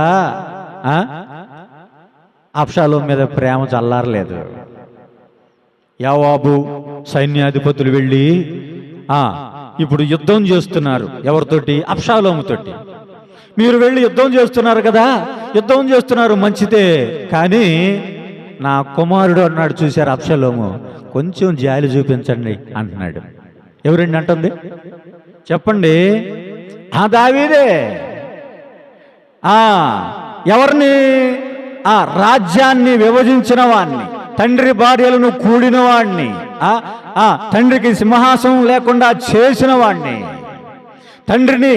అబ్షాలోము మీద ప్రేమ చల్లారలేదు. యోవాబు సైన్యాధిపతులు వెళ్ళి ఇప్పుడు యుద్ధం చేస్తున్నారు. ఎవరితోటి? అబ్షాలోముతోటి. మీరు వెళ్ళి యుద్ధం చేస్తున్నారు కదా, యుద్ధం చేస్తున్నారు మంచిదే, కానీ నా కుమారుడు అన్నాడు. చూశారు అబ్షలోము, కొంచెం జాలి చూపించండి అంటున్నాడు. ఎవరండి అంటుంది చెప్పండి? దావీదే. ఎవరిని? రాజ్యాన్ని విభజించిన వాడిని, తండ్రి భార్యలను కూడిన వాడిని, తండ్రికి సింహాసనం లేకుండా చేసిన వాడిని, తండ్రిని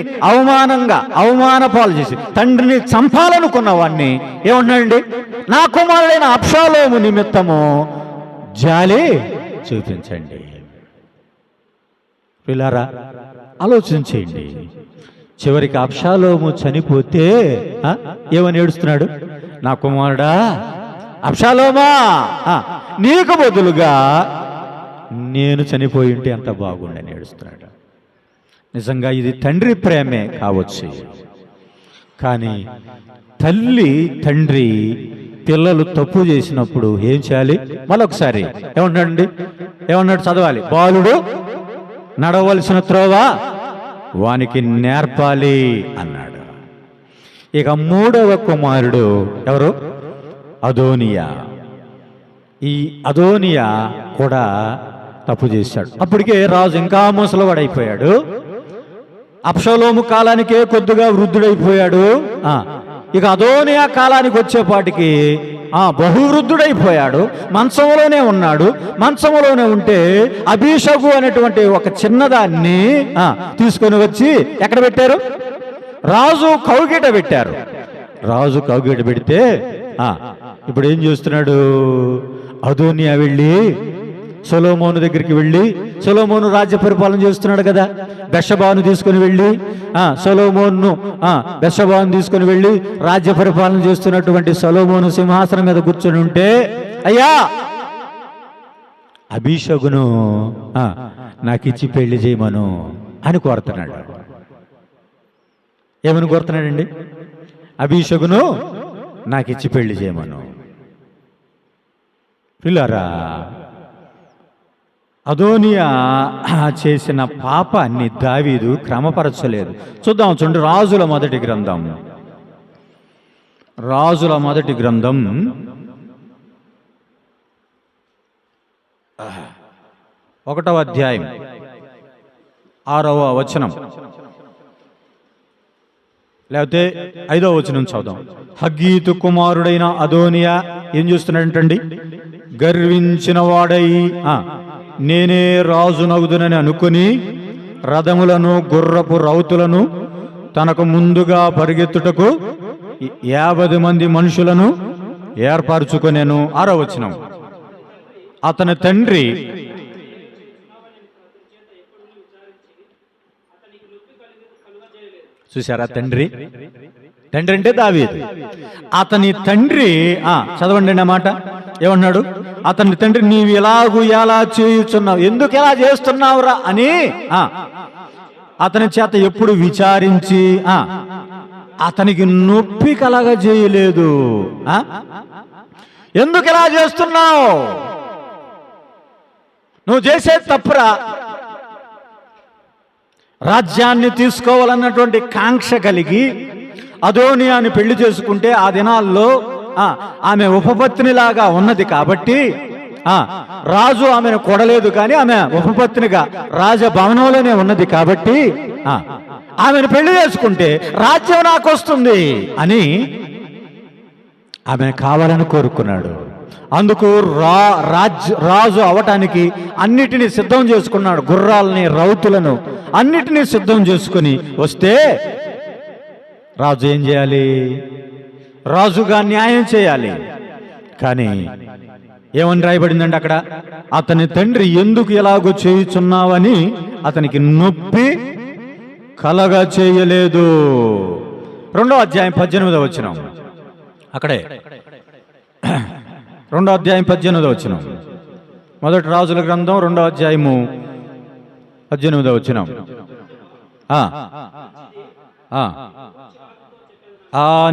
అవమానపాలు చేసి తండ్రిని చంపాలనుకున్న వాడిని ఏమంటున్నాడండి? నా కుమారుడైన అబ్షలోము నిమిత్తము జాలి చూపించండి. పిల్లారా, ఆలోచించేయండి. చివరికి అబ్షలోము చనిపోతే ఏమని ఏడుస్తున్నాడు? నా కుమారుడా అబ్షలోమా, నీకు బదులుగా నేను చనిపోయి ఉంటే ఎంత బాగుండని ఏడుస్తున్నాడు. నిజంగా ఇది తండ్రి ప్రేమే కావచ్చు, కానీ తండ్రి పిల్లలు తప్పు చేసినప్పుడు ఏం చేయాలి? మరొకసారి ఏమన్నాడు చదవాలి. బాలుడు నడవలసిన త్రోవ వానికి నేర్పాలి అన్నాడు. ఇక మూడవ కుమారుడు ఎవరు? అదోనియా. ఈ అదోనియా కూడా తప్పు చేశాడు. అప్పటికే రాజు ఇంకా ముసలివాడైపోయాడు. అబ్షలోము కాలానికే కొద్దిగా వృద్ధుడైపోయాడు. ఇక అదోనియా కాలానికి వచ్చేపాటికి బహువృద్ధుడైపోయాడు. మంచంలోనే ఉన్నాడు. మంచంలోనే ఉంటే అభిషగు అనేటువంటి ఒక చిన్నదాన్ని తీసుకొని వచ్చి ఎక్కడ పెట్టారు? రాజు కౌగిట పెట్టారు. రాజు కౌగిట పెడితే ఇప్పుడు ఏం చేస్తున్నాడు? అదోనియా వెళ్ళి సొలొమోను దగ్గరికి వెళ్ళి, సొలొమోను రాజ్య పరిపాలన చేస్తున్నాడు కదా, బెత్షెబాను తీసుకుని వెళ్ళి బెత్షెబాను తీసుకుని వెళ్ళి రాజ్య పరిపాలన చేస్తున్నటువంటి సొలొమోను సింహాసనం మీద కూర్చొని ఉంటే, అయ్యా అభిషగును నాకిచ్చి పెళ్లి చేయమను అని కోరుతున్నాడు. ఏమని కోరుతున్నాడండి? అభిషగును నాకిచ్చి పెళ్లి చేయమను. పిల్లారా, అదోనియా చేసిన పాపాన్ని దావీదు క్రమపరచలేదు. చూడండి, రాజుల మొదటి గ్రంథం 1వ అధ్యాయం 6వ వచనం, లేకపోతే 5వ వచనం చదుదాం. హగ్గీతు కుమారుడైన అదోనియా ఏం చేస్తున్నాడంటండి? గర్వించిన వాడై నేనే రాజు నగుదునని అనుకుని రథములను గుర్రపు రౌతులను తనకు ముందుగా పరిగెత్తుటకు 50 మంది మనుషులను ఏర్పరచుకొనెను. 6వ వచనం, అతని తండ్రి చూసారా? తండ్రి అంటే దావీదు. అతని తండ్రి చదవండి అన్నమాట. ఏమన్నాడు? అతని తండ్రి నీవు ఎలా చేయుచున్నావు, ఎందుకు ఎలా చేస్తున్నావురా అని అతని చేత ఎప్పుడు విచారించి అతనికి నొప్పి కలగజేయలేదు. ఎందుకు ఎలా చేస్తున్నావు, నువ్వు చేసేది తప్పురా. రాజ్యాన్ని తీసుకోవాలన్నటువంటి కాంక్ష కలిగి అదోనియాని పెళ్లి చేసుకుంటే ఆ దినాల్లో ఆమె ఉపపత్నిలాగా ఉన్నది కాబట్టి రాజు ఆమెను కొడలేదు, కానీ ఆమె ఉపపత్నిగా రాజభవనంలోనే ఉన్నది కాబట్టి ఆమెను పెళ్లి చేసుకుంటే రాజ్యం నాకు వస్తుంది అని ఆమెను కావాలని కోరుకున్నాడు. అందుకు రాజు అవటానికి అన్నిటినీ సిద్ధం చేసుకున్నాడు. గుర్రాలని, రౌతులను అన్నిటినీ సిద్ధం చేసుకుని వస్తే రాజు ఏం చేయాలి? రాజుగా న్యాయం చేయాలి. కానీ ఏమని రాయబడిందండి అక్కడ? అతని తండ్రి ఎందుకు ఎలాగో చేయుచున్నావని అతనికి నొప్పి కలగ చేయలేదు. 2వ అధ్యాయం 18వ వచనం, అక్కడే 2వ అధ్యాయం 18వ వచనం, మొదటి రాజుల గ్రంథం 2వ అధ్యాయము 18వ వచనం.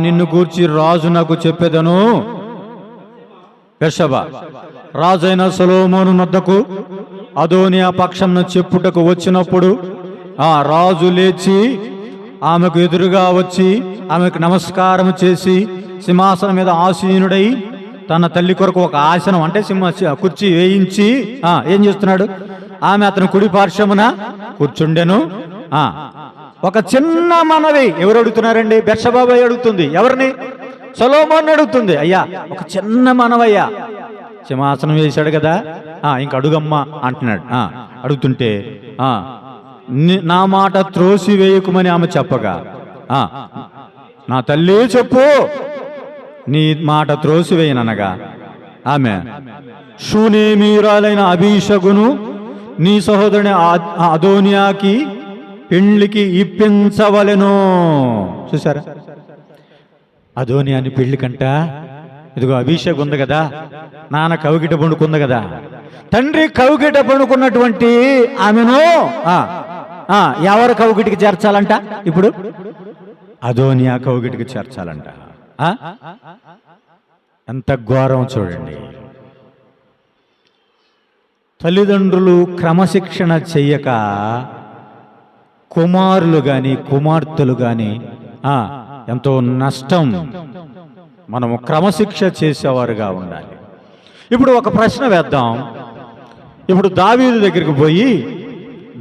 నిన్ను గూర్చి రాజు నాకు చెప్పేదను, బెత్షెబా రాజైన సొలొమోను నొద్దకు అదోనియా పక్షంను చెప్పుటకు వచ్చినప్పుడు రాజు లేచి ఆమెకు ఎదురుగా వచ్చి ఆమెకు నమస్కారం చేసి సింహాసనం మీద ఆసీనుడై తన తల్లి కొరకు ఒక ఆసనం అంటే కుర్చీ వేయించి ఏం చేస్తున్నాడు? ఆమె అతను కుడి పార్శ్వమున కూర్చుండెను. ఒక చిన్న మనవి ఎవరు అడుగుతున్నారండి? బెత్షెబా అడుగుతుంది. ఎవరిని? సొలొమోన్ అడుగుతుంది. అయ్యా ఒక చిన్న మనవయ్యా, సింహాసనం వేశాడు కదా, ఇంక అడుగమ్మా అంటున్నాడు. అడుగుతుంటే నా మాట త్రోసి వేయకుమని ఆమె చెప్పగా, నా తల్లి చెప్పు, నీ మాట త్రోసి వేయననగా ఆమె, షూనేమీరాలైన అబీషగును నీ సహోదరుని అదోనియాకి పెళ్లికి ఇప్పించవలెను. చూసారా? అదోనియాని పెళ్లికంట ఇదిగో అభిషేక్ ఉంది కదా, నాన్న కవిగిట పండుకుంది కదా, తండ్రి కవిగిట పండుకున్నటువంటి ఆమెను ఎవరు కవిగిటికి చేర్చాలంట? ఇప్పుడు అదోనియా కవిగిటికి చేర్చాలంట. ఎంత ఘోరం చూడండి. తల్లిదండ్రులు క్రమశిక్షణ చెయ్యక కుమారులు కానీ కుమార్తెలు కానీ ఎంతో నష్టం. మనము క్రమశిక్ష చేసేవారుగా ఉండాలి. ఇప్పుడు ఒక ప్రశ్న వేద్దాం. ఇప్పుడు దావీదు దగ్గరికి పోయి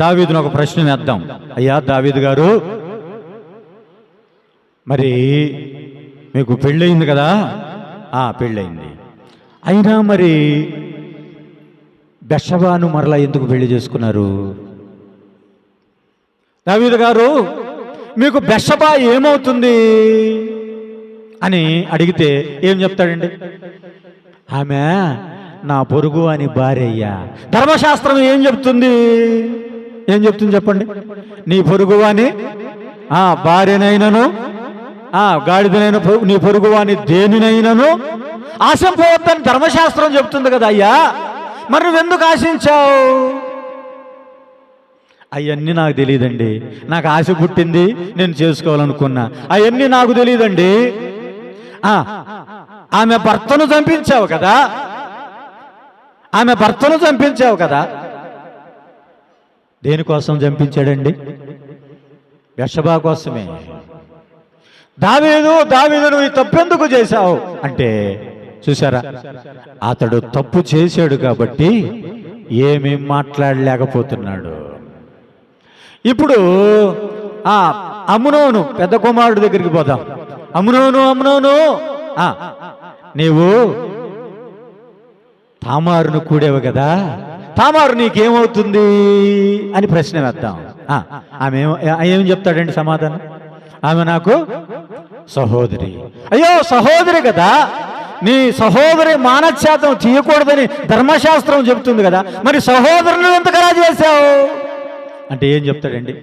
దావీదును ఒక ప్రశ్న వేద్దాం. అయ్యా దావీదు గారు, మరి మీకు పెళ్ళయింది కదా? పెళ్ళయింది. అయినా మరి బెత్షెబాను మరలా ఎందుకు పెళ్లి చేసుకున్నారు? దావీదు గారు, మీకు బెత్షెబా ఏమవుతుంది అని అడిగితే ఏం చెప్తాడండి? ఆమె నా పొరుగు అని భార్య. అయ్యా ధర్మశాస్త్రం ఏం చెప్తుంది? ఏం చెప్తుంది చెప్పండి? నీ పొరుగు అని భార్యనైనను గాడిదనైన నీ పొరుగు అని దేనినైనను ఆశింపవద్దని ధర్మశాస్త్రం చెప్తుంది కదా అయ్యా, మరి నువ్వెందుకు ఆశించావు? అవన్నీ నాకు తెలియదండి, నాకు ఆశ పుట్టింది, నేను చేసుకోవాలనుకున్నా. అవన్నీ నాకు తెలియదండి. ఆమె భర్తను చంపించావు కదా, ఆమె భర్తను చంపించావు కదా. దేనికోసం చంపించాడండి? బెత్షెబా కోసమే. దావీదు నువ్వు తప్పెందుకు చేశావు అంటే, చూసారా, అతడు తప్పు చేశాడు కాబట్టి ఏమీ మాట్లాడలేకపోతున్నాడు. ఇప్పుడు అమ్నోను పెద్ద కుమారుడు దగ్గరికి పోదాం. అమ్నోను నీవు తామారును కూడేవు కదా, తామారు నీకేమవుతుంది అని ప్రశ్న వేద్దాం. ఆమె ఏం చెప్తాడండి సమాధానం? ఆమె నాకు సహోదరి. అయ్యో సహోదరి కదా, నీ సహోదరి మానశ్శాతం తీయకూడదని ధర్మశాస్త్రం చెబుతుంది కదా, మరి సహోదరుని ఎంతకలా చేశావు అంటే ఏం చెప్తాడండి?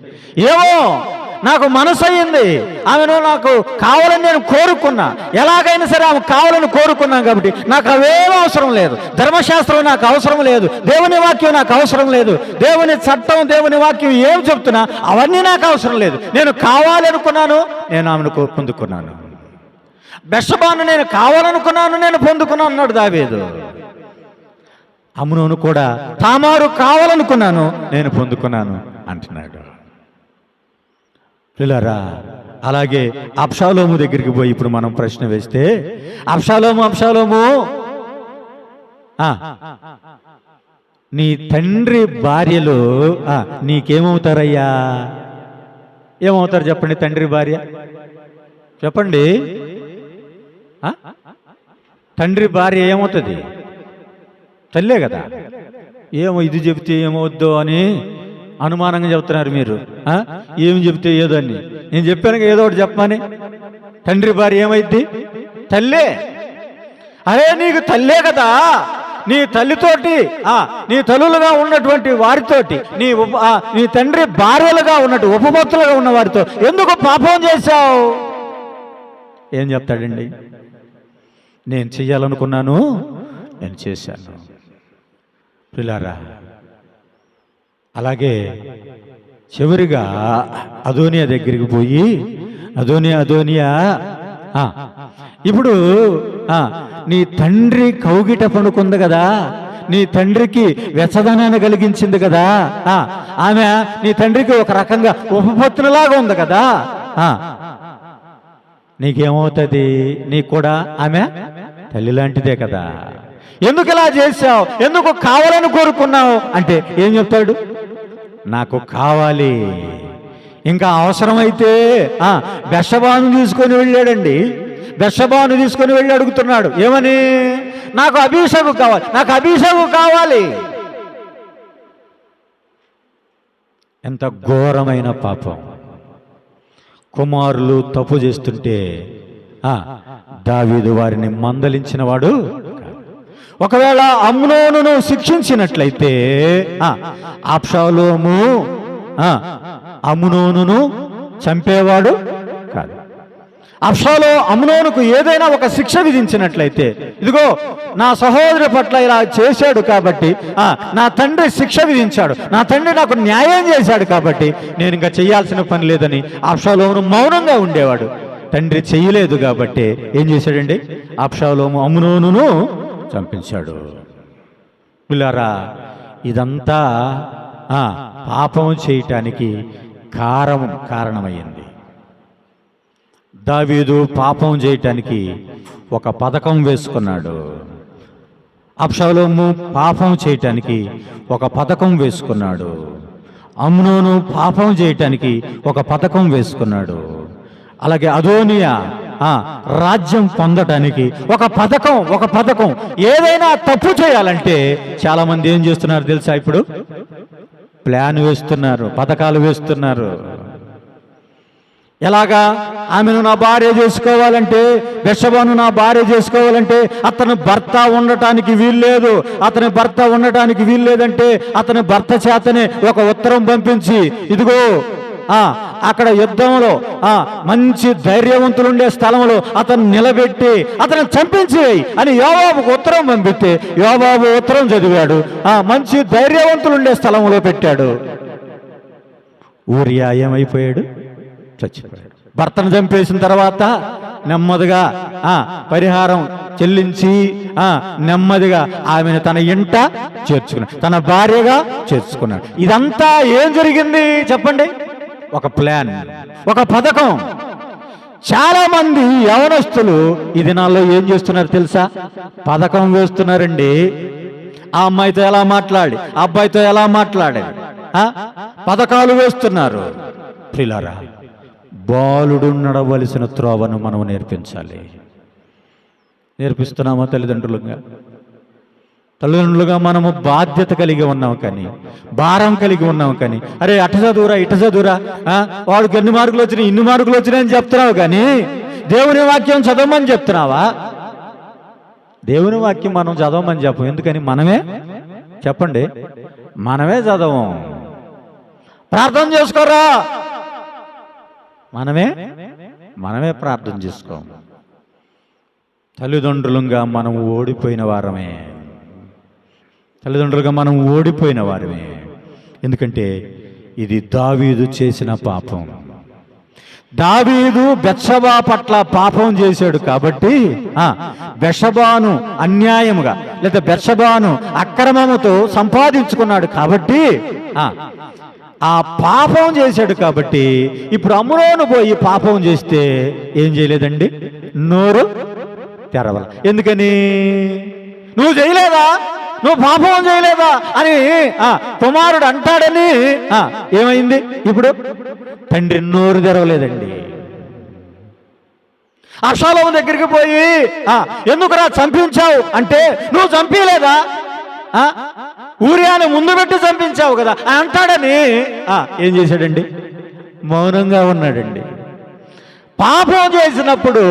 ఏమో నాకు మనసు అయ్యింది, ఆమెను నాకు కావాలని నేను కోరుకున్నా, ఎలాగైనా సరే ఆమె కావాలని కోరుకున్నాను కాబట్టి నాకు అవేం అవసరం లేదు, ధర్మశాస్త్రం నాకు అవసరం లేదు, దేవుని వాక్యం నాకు అవసరం లేదు, దేవుని చట్టం దేవుని వాక్యం ఏం చెప్తున్నా అవన్నీ నాకు అవసరం లేదు, నేను కావాలనుకున్నాను, నేను ఆమెను పొందుకున్నాను. బెత్షెబాను నేను కావాలనుకున్నాను, నేను పొందుకున్నాను అన్నాడు దావీదు. అమ్నోను కూడా తామారు కావాలనుకున్నాను, నేను పొందుకున్నాను అంటున్నాడు. పిల్లరా, అలాగే అబ్షాలోము దగ్గరికి పోయి ఇప్పుడు మనం ప్రశ్న వేస్తే, అబ్షాలోము నీ తండ్రి భార్యలు నీకేమవుతారయ్యా? ఏమవుతారు చెప్పండి? తండ్రి భార్య చెప్పండి. తండ్రి భార్య ఏమవుతుంది? తల్లే కదా. ఏమో ఇది చెబితే ఏమవుద్దో అని అనుమానంగా చెప్తున్నారు మీరు. ఏమి చెబితే ఏదో అని నేను చెప్పాను, ఏదో ఒకటి చెప్పమని. తండ్రి భార్య ఏమైద్ది? తల్లే. అరే నీకు తల్లే కదా, నీ తల్లితోటి నీ తల్లులుగా ఉన్నటువంటి వారితోటి నీ తండ్రి భార్యలుగా ఉన్నట్టు ఉపపత్తులుగా ఉన్న వారితో ఎందుకు పాపం చేశావు? ఏం చెప్తాడండి? నేను చెయ్యాలనుకున్నాను, నేను చేశాను. పిల్లారా, అలాగే చివరిగా అదోనియా దగ్గరికి పోయి అదోనియా ఇప్పుడు నీ తండ్రి కౌగిట పడుకుంది కదా, నీ తండ్రికి వెచ్చదనాన్ని కలిగించింది కదా, ఆమె నీ తండ్రికి ఒక రకంగా ఉపపత్నులాగా ఉంది కదా, నీకేమవుతుంది? నీకు కూడా ఆమె తల్లి లాంటిదే కదా. ఎందుకు ఇలా చేశావు, ఎందుకు కావాలని కోరుకున్నావు అంటే ఏం చెప్తాడు? నాకు కావాలి. ఇంకా అవసరమైతే బెత్షెబాను తీసుకొని వెళ్ళాడండి. బెత్షెబాను తీసుకొని వెళ్ళి అడుగుతున్నాడు ఏమని? నాకు అభిషేకం కావాలి, నాకు అభిషేకం కావాలి. ఎంత ఘోరమైన పాపం. కుమారులు తప్పు చేస్తుంటే దావీదు వారిని మందలించిన వాడు. ఒకవేళ అమ్నోనును శిక్షించినట్లయితే అబ్షాలోము అమ్నోనును చంపేవాడు కాదు. అమ్నోనుకు ఏదైనా ఒక శిక్ష విధించినట్లయితే, ఇదిగో నా సహోదరు పట్ల ఇలా చేశాడు కాబట్టి నా తండ్రి శిక్ష విధించాడు, నా తండ్రి నాకు న్యాయం చేశాడు కాబట్టి నేను ఇంకా చేయాల్సిన పని లేదని అబ్షాలోము మౌనంగా ఉండేవాడు. తండ్రి చెయ్యలేదు కాబట్టి ఏం చేశాడండి? అబ్షాలోము అమ్నోనును చంపించాడు. పిల్లారా, ఇదంతా పాపం చేయటానికి కారణమయ్యింది. దావీదు పాపం చేయటానికి ఒక పథకం వేసుకున్నాడు. అబ్షాలోము పాపం చేయటానికి ఒక పథకం వేసుకున్నాడు. అమ్నోను పాపం చేయటానికి ఒక పథకం వేసుకున్నాడు. అలాగే అదోనియా రాజ్యం పొందటానికి ఒక పథకం. ఏదైనా తప్పు చేయాలంటే చాలా మంది ఏం చేస్తున్నారు తెలుసా? ఇప్పుడు ప్లాన్ వేస్తున్నారు, పథకాలు వేస్తున్నారు. ఎలాగా? ఆమెను నా భార్య చేసుకోవాలంటే, బెత్షెబాను నా భార్య చేసుకోవాలంటే అతని భర్త ఉండటానికి వీల్లేదు. అతని భర్త ఉండటానికి వీల్లేదంటే అతని భర్త చేతనే ఒక ఉత్తరం పంపించి, ఇదిగో అక్కడ యుద్ధంలో మంచి ధైర్యవంతులుండే స్థలంలో అతను నిలబెట్టి అతను చంపించి అని యోవాబుకు ఉత్తరం పంపిస్తే యోవాబు ఉత్తరం చదివాడు, మంచి ధైర్యవంతులుండే స్థలంలో పెట్టాడు. ఊరియా ఏమైపోయాడు? చచ్చిపోయాడు. భర్తను చంపేసిన తర్వాత నెమ్మదిగా పరిహారం చెల్లించి నెమ్మదిగా ఆమెను తన ఇంట చేర్చుకున్నాడు, తన భార్యగా చేర్చుకున్నాడు. ఇదంతా ఏం జరిగింది చెప్పండి? ఒక ప్లాన్, ఒక పథకం. చాలా మంది యవనస్తులు ఈ దినాల్లో ఏం చేస్తున్నారు తెలుసా? పథకం వేస్తున్నారండి. ఆ అమ్మాయితో ఎలా మాట్లాడి, ఆ అబ్బాయితో ఎలా మాట్లాడాలి, పథకాలు వేస్తున్నారు. ప్రియులారా, బాలుడు నడవలసిన త్రోవను మనం నేర్పించాలి. నేర్పిస్తున్నామా? తల్లిదండ్రులుగా మనము బాధ్యత కలిగి ఉన్నాం, కానీ భారం కలిగి ఉన్నాం. కానీ అరే అట చదువురా, ఇట చదువురా, వాడికి ఎన్ని మార్కులు వచ్చినాయి, ఇన్ని మార్కులు వచ్చినాయని చెప్తున్నావు, కానీ దేవుని వాక్యం చదవమని చెప్తున్నావా? దేవుని వాక్యం మనం చదవమని చెప్పం. ఎందుకని? మనమే చెప్పండి, మనమే చదవం. ప్రార్థన చేసుకోరా, మనమే ప్రార్థన చేసుకోం. తల్లిదండ్రులుగా మనం ఓడిపోయిన వారమే. ఎందుకంటే ఇది దావీదు చేసిన పాపం. దావీదు బెత్షెబా పట్ల పాపం చేశాడు కాబట్టి బెత్షెబాను అన్యాయముగా లేదా బెత్షెబాను అక్రమముతో సంపాదించుకున్నాడు కాబట్టి ఆ పాపం చేశాడు. కాబట్టి ఇప్పుడు అమ్నోను పోయి పాపం చేస్తే ఏం చేయలేదండి? నోరు తెరవల. ఎందుకని? నువ్వు చేయలేదా, నువ్వు పాపం చేయలేదా అని కుమారుడు అంటాడని ఏమైంది? ఇప్పుడు తండ్రి నోరు తెరవలేదండి. అబ్షాలోము దగ్గరికి పోయి ఎందుకురా చంపించావు అంటే, నువ్వు చంపలేదా, ఊరియాని ముందు పెట్టి చంపించావు కదా అంటాడని ఏం చేశాడండి? మౌనంగా ఉన్నాడండి. పాపం చేసినప్పుడు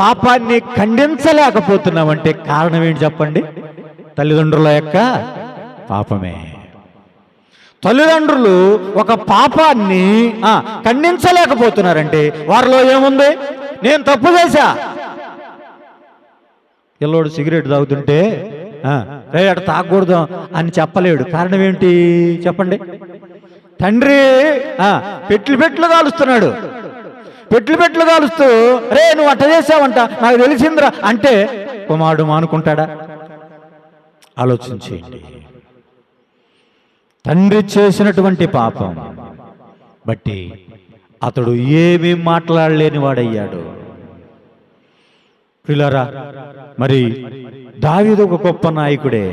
పాపాన్ని ఖండించలేకపోతున్నామంటే కారణం ఏంటి చెప్పండి? తల్లిదండ్రుల యొక్క పాపమే. తల్లిదండ్రులు ఒక పాపాన్ని ఖండించలేకపోతున్నారంటే వారిలో ఏముంది? నేను తప్పు చేశా. పిల్లోడు సిగరెట్ తాగుతుంటే రే అటు తాగకూడదు అని చెప్పలేడు. కారణం ఏంటి చెప్పండి? తండ్రి పెట్లు కాలుస్తున్నాడు. పెట్లు కాలుస్తూ రే నువ్వు అట్ట చేసావంట, నాకు తెలిసిందిరా అంటే కుమారుడు మానుకుంటాడా? ఆలోచించేయండి. తండ్రి చేసినటువంటి పాపం బట్టి అతడు ఏమీ మాట్లాడలేని వాడయ్యాడు. ప్రియులారా, మరి దావీదు ఒక గొప్ప నాయకుడే,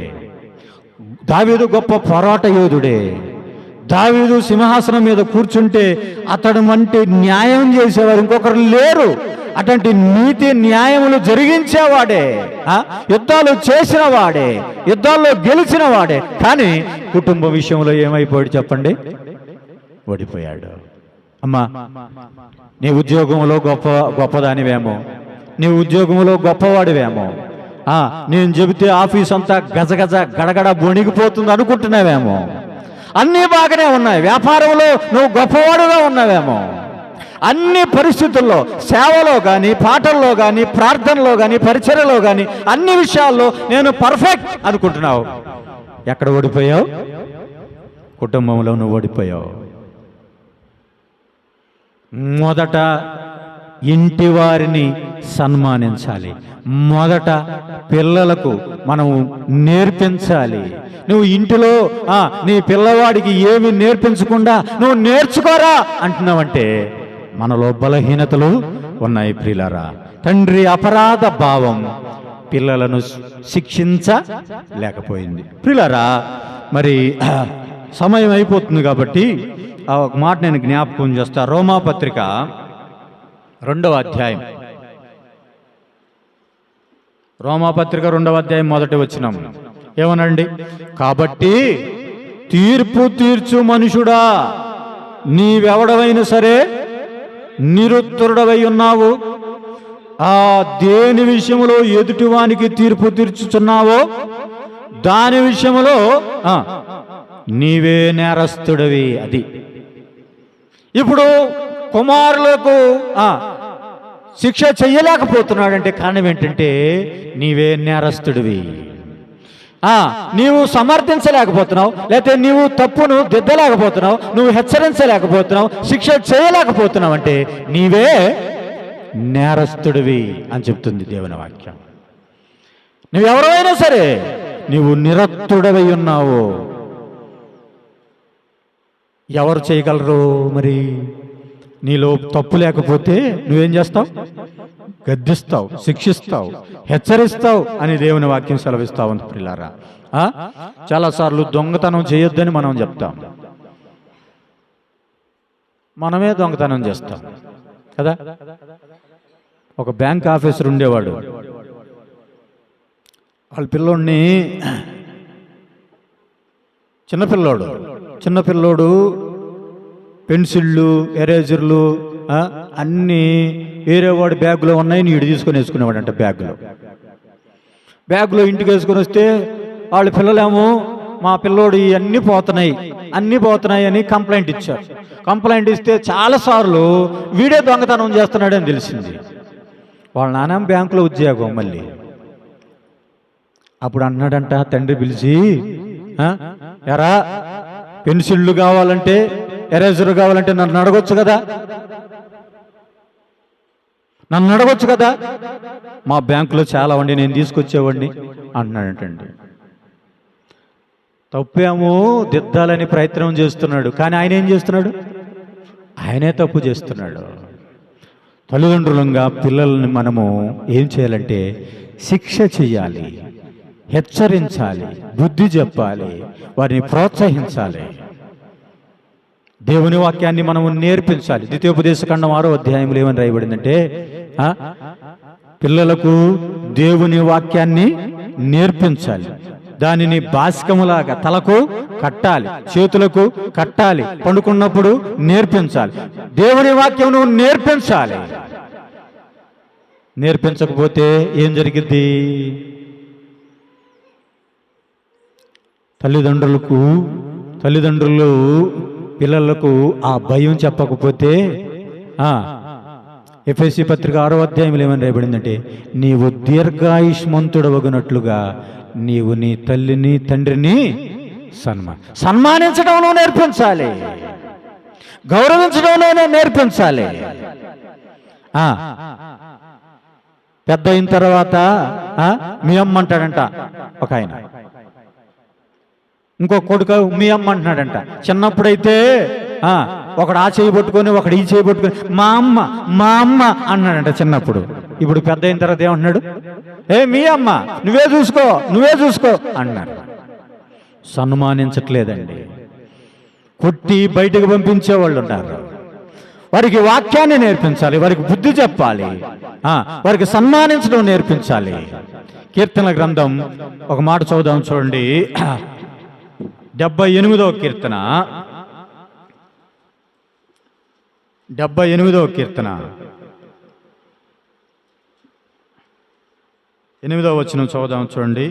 దావీదు గొప్ప పోరాట యోధుడే. దావీదు సింహాసనం మీద కూర్చుంటే అతడు వంటి న్యాయం చేసేవారు ఇంకొకరు లేరు. అటువంటి నీతి న్యాయములు జరిగించేవాడే, యుద్ధాలు చేసిన వాడే, యుద్ధాల్లో గెలిచిన వాడే. కానీ కుటుంబ విషయంలో ఏమైపోయాడు చెప్పండి? ఓడిపోయాడు. అమ్మా, నీ ఉద్యోగంలో గొప్పదానివేమో, నీ ఉద్యోగంలో గొప్పవాడివేమో, నేను చెబితే ఆఫీస్ అంతా గజగజ గడగడ బొణిగిపోతుంది అనుకుంటున్నావేమో, అన్నీ బాగానే ఉన్నాయి, వ్యాపారంలో నువ్వు గొప్పవాడుగా ఉన్నావేమో, అన్ని పరిస్థితుల్లో సేవలో కానీ, పాటల్లో కానీ, ప్రార్థనలో కానీ, పరిచర్యలో కానీ, అన్ని విషయాల్లో నేను పర్ఫెక్ట్ అనుకుంటున్నావు. ఎక్కడ ఓడిపోయావు? కుటుంబంలో నువ్వు ఓడిపోయావు. మొదట ఇంటి వారిని సన్మానించాలి. మొదట పిల్లలకు మనం నేర్పించాలి. నువ్వు ఇంటిలో నీ పిల్లవాడికి ఏమి నేర్పించకుండా నువ్వు నేర్చుకోరా అంటున్నావంటే మనలో బలహీనతలు ఉన్నాయి ప్రియులారా. తండ్రి అపరాధ భావం పిల్లలను శిక్షించలేకపోయింది. ప్రియులారా, మరి సమయం అయిపోతుంది కాబట్టి ఒక మాట నేను జ్ఞాపకం చేస్తా. రోమాపత్రిక 2వ అధ్యాయం, రోమాపత్రిక 2వ అధ్యాయం మొదటి వచనం ఏమనండి? కాబట్టి తీర్పు తీర్చు మనుషుడా, నీవెవడవైనా సరే నిరుత్తరుడవై ఉన్నావు. దేని విషయంలో ఎదుటివానికి తీర్పు తీర్చుచున్నావో దాని విషయంలో నీవే నేరస్తుడివి. అది ఇప్పుడు కుమారులకు శిక్ష చెయ్యలేకపోతున్నాడంటే కారణం ఏంటంటే నీవే నేరస్తుడివి. నీవు సమర్థించలేకపోతున్నావు, లేకపోతే నీవు తప్పును దిద్దలేకపోతున్నావు, నువ్వు హెచ్చరించలేకపోతున్నావు, శిక్ష చేయలేకపోతున్నావు అంటే నీవే నేరస్తుడివి అని చెప్తుంది దేవుని వాక్యం. నువ్వెవరైనా సరే నీవు నిరత్తుడవై ఉన్నావు. ఎవరు చేయగలరు? మరి నీలో తప్పు లేకపోతే నువ్వేం చేస్తావు? గద్దిస్తావు, శిక్షిస్తావు, హెచ్చరిస్తావు అని దేవుని వాక్యం సెలవిస్తావు. అంత ప్రియులారా, చాలాసార్లు దొంగతనం చేయొద్దని మనం చెప్తాం, మనమే దొంగతనం చేస్తాం కదా. ఒక బ్యాంక్ ఆఫీసర్ ఉండేవాడు. వాళ్ళ పిల్లోడిని, చిన్నపిల్లోడు పెన్సిళ్ళు, ఎరేజర్లు అన్నీ వేరే వాడి బ్యాగులో ఉన్నాయి, నీడు తీసుకొని వేసుకునేవాడు అంట. బ్యాగులో ఇంటికి వేసుకొని వస్తే వాళ్ళ పిల్లలేమో మా పిల్లోడు అన్నీ పోతున్నాయి అని కంప్లైంట్ ఇచ్చారు. కంప్లైంట్ ఇస్తే చాలాసార్లు వీడే దొంగతనం చేస్తున్నాడని తెలిసింది. వాళ్ళ నాన్న బ్యాంకులో ఉద్యోగం. మళ్ళీ అప్పుడు అన్నాడంట తండ్రి పిలిచి, ఎరా పెన్సిళ్ళు కావాలంటే, ఎరేజర్ కావాలంటే నన్ను అడగొచ్చు కదా, మా బ్యాంకులో చాలా ఉండి నేను తీసుకొచ్చేవాడిని అన్నాడంటండి. తప్పేమో దిద్దాలని ప్రయత్నం చేస్తున్నాడు, కానీ ఆయన ఏం చేస్తున్నాడు? ఆయనే తప్పు చేస్తున్నాడు. తల్లిదండ్రులంగా పిల్లల్ని మనము ఏం చేయాలంటే శిక్ష చెయ్యాలి, హెచ్చరించాలి, బుద్ధి చెప్పాలి, వారిని ప్రోత్సహించాలి, దేవుని వాక్యాన్ని మనము నేర్పించాలి. ద్వితీయోపదేశకాండం 6వ అధ్యాయంలో ఏమని రాయబడిందంటే పిల్లలకు దేవుని వాక్యాన్ని నేర్పించాలి, దానిని బాసికములాగా తలకు కట్టాలి, చేతులకు కట్టాలి, పండుకున్నప్పుడు నేర్పించాలి. దేవుని వాక్యం నువ్వు నేర్పించాలి. నేర్పించకపోతే ఏం జరిగిద్ది? తల్లిదండ్రులు పిల్లలకు ఆ భయం చెప్పకపోతే ఎఫెసీ పత్రిక 6వ అధ్యాయంలో ఏమని రాయబడిందంటే నీవు దీర్ఘాయుష్మంతుడవగునట్లుగా నీవు నీ తల్లిని తండ్రిని సన్మానించడంలో నేర్పించాలి, గౌరవించడంలోనే నేర్పించాలి. పెద్ద అయిన తర్వాత మీ అమ్మ అంటాడంట ఒక ఆయన, ఇంకో కొడుకు మీ అమ్మ అంటున్నాడంట. చిన్నప్పుడైతే ఒకడు ఆ చేయి పట్టుకొని ఒకడు ఈ చేయి పట్టుకొని మా అమ్మ అన్నాడంట చిన్నప్పుడు. ఇప్పుడు పెద్ద అయిన తర్వాత ఏమంటున్నాడు? ఏ మీ అమ్మ, నువ్వే చూసుకో అన్నారు. సన్మానించట్లేదండి. కొట్టి బయటకు పంపించేవాళ్ళు ఉన్నారు. వారికి వాక్యాన్ని నేర్పించాలి, వారికి బుద్ధి చెప్పాలి, వారికి సన్మానించడం నేర్పించాలి. కీర్తన గ్రంథం ఒక మాట చదువుదాం చూడండి. 78వ కీర్తన, 78వ కీర్తన 8వ వచనం చదువుదాం చూడండి.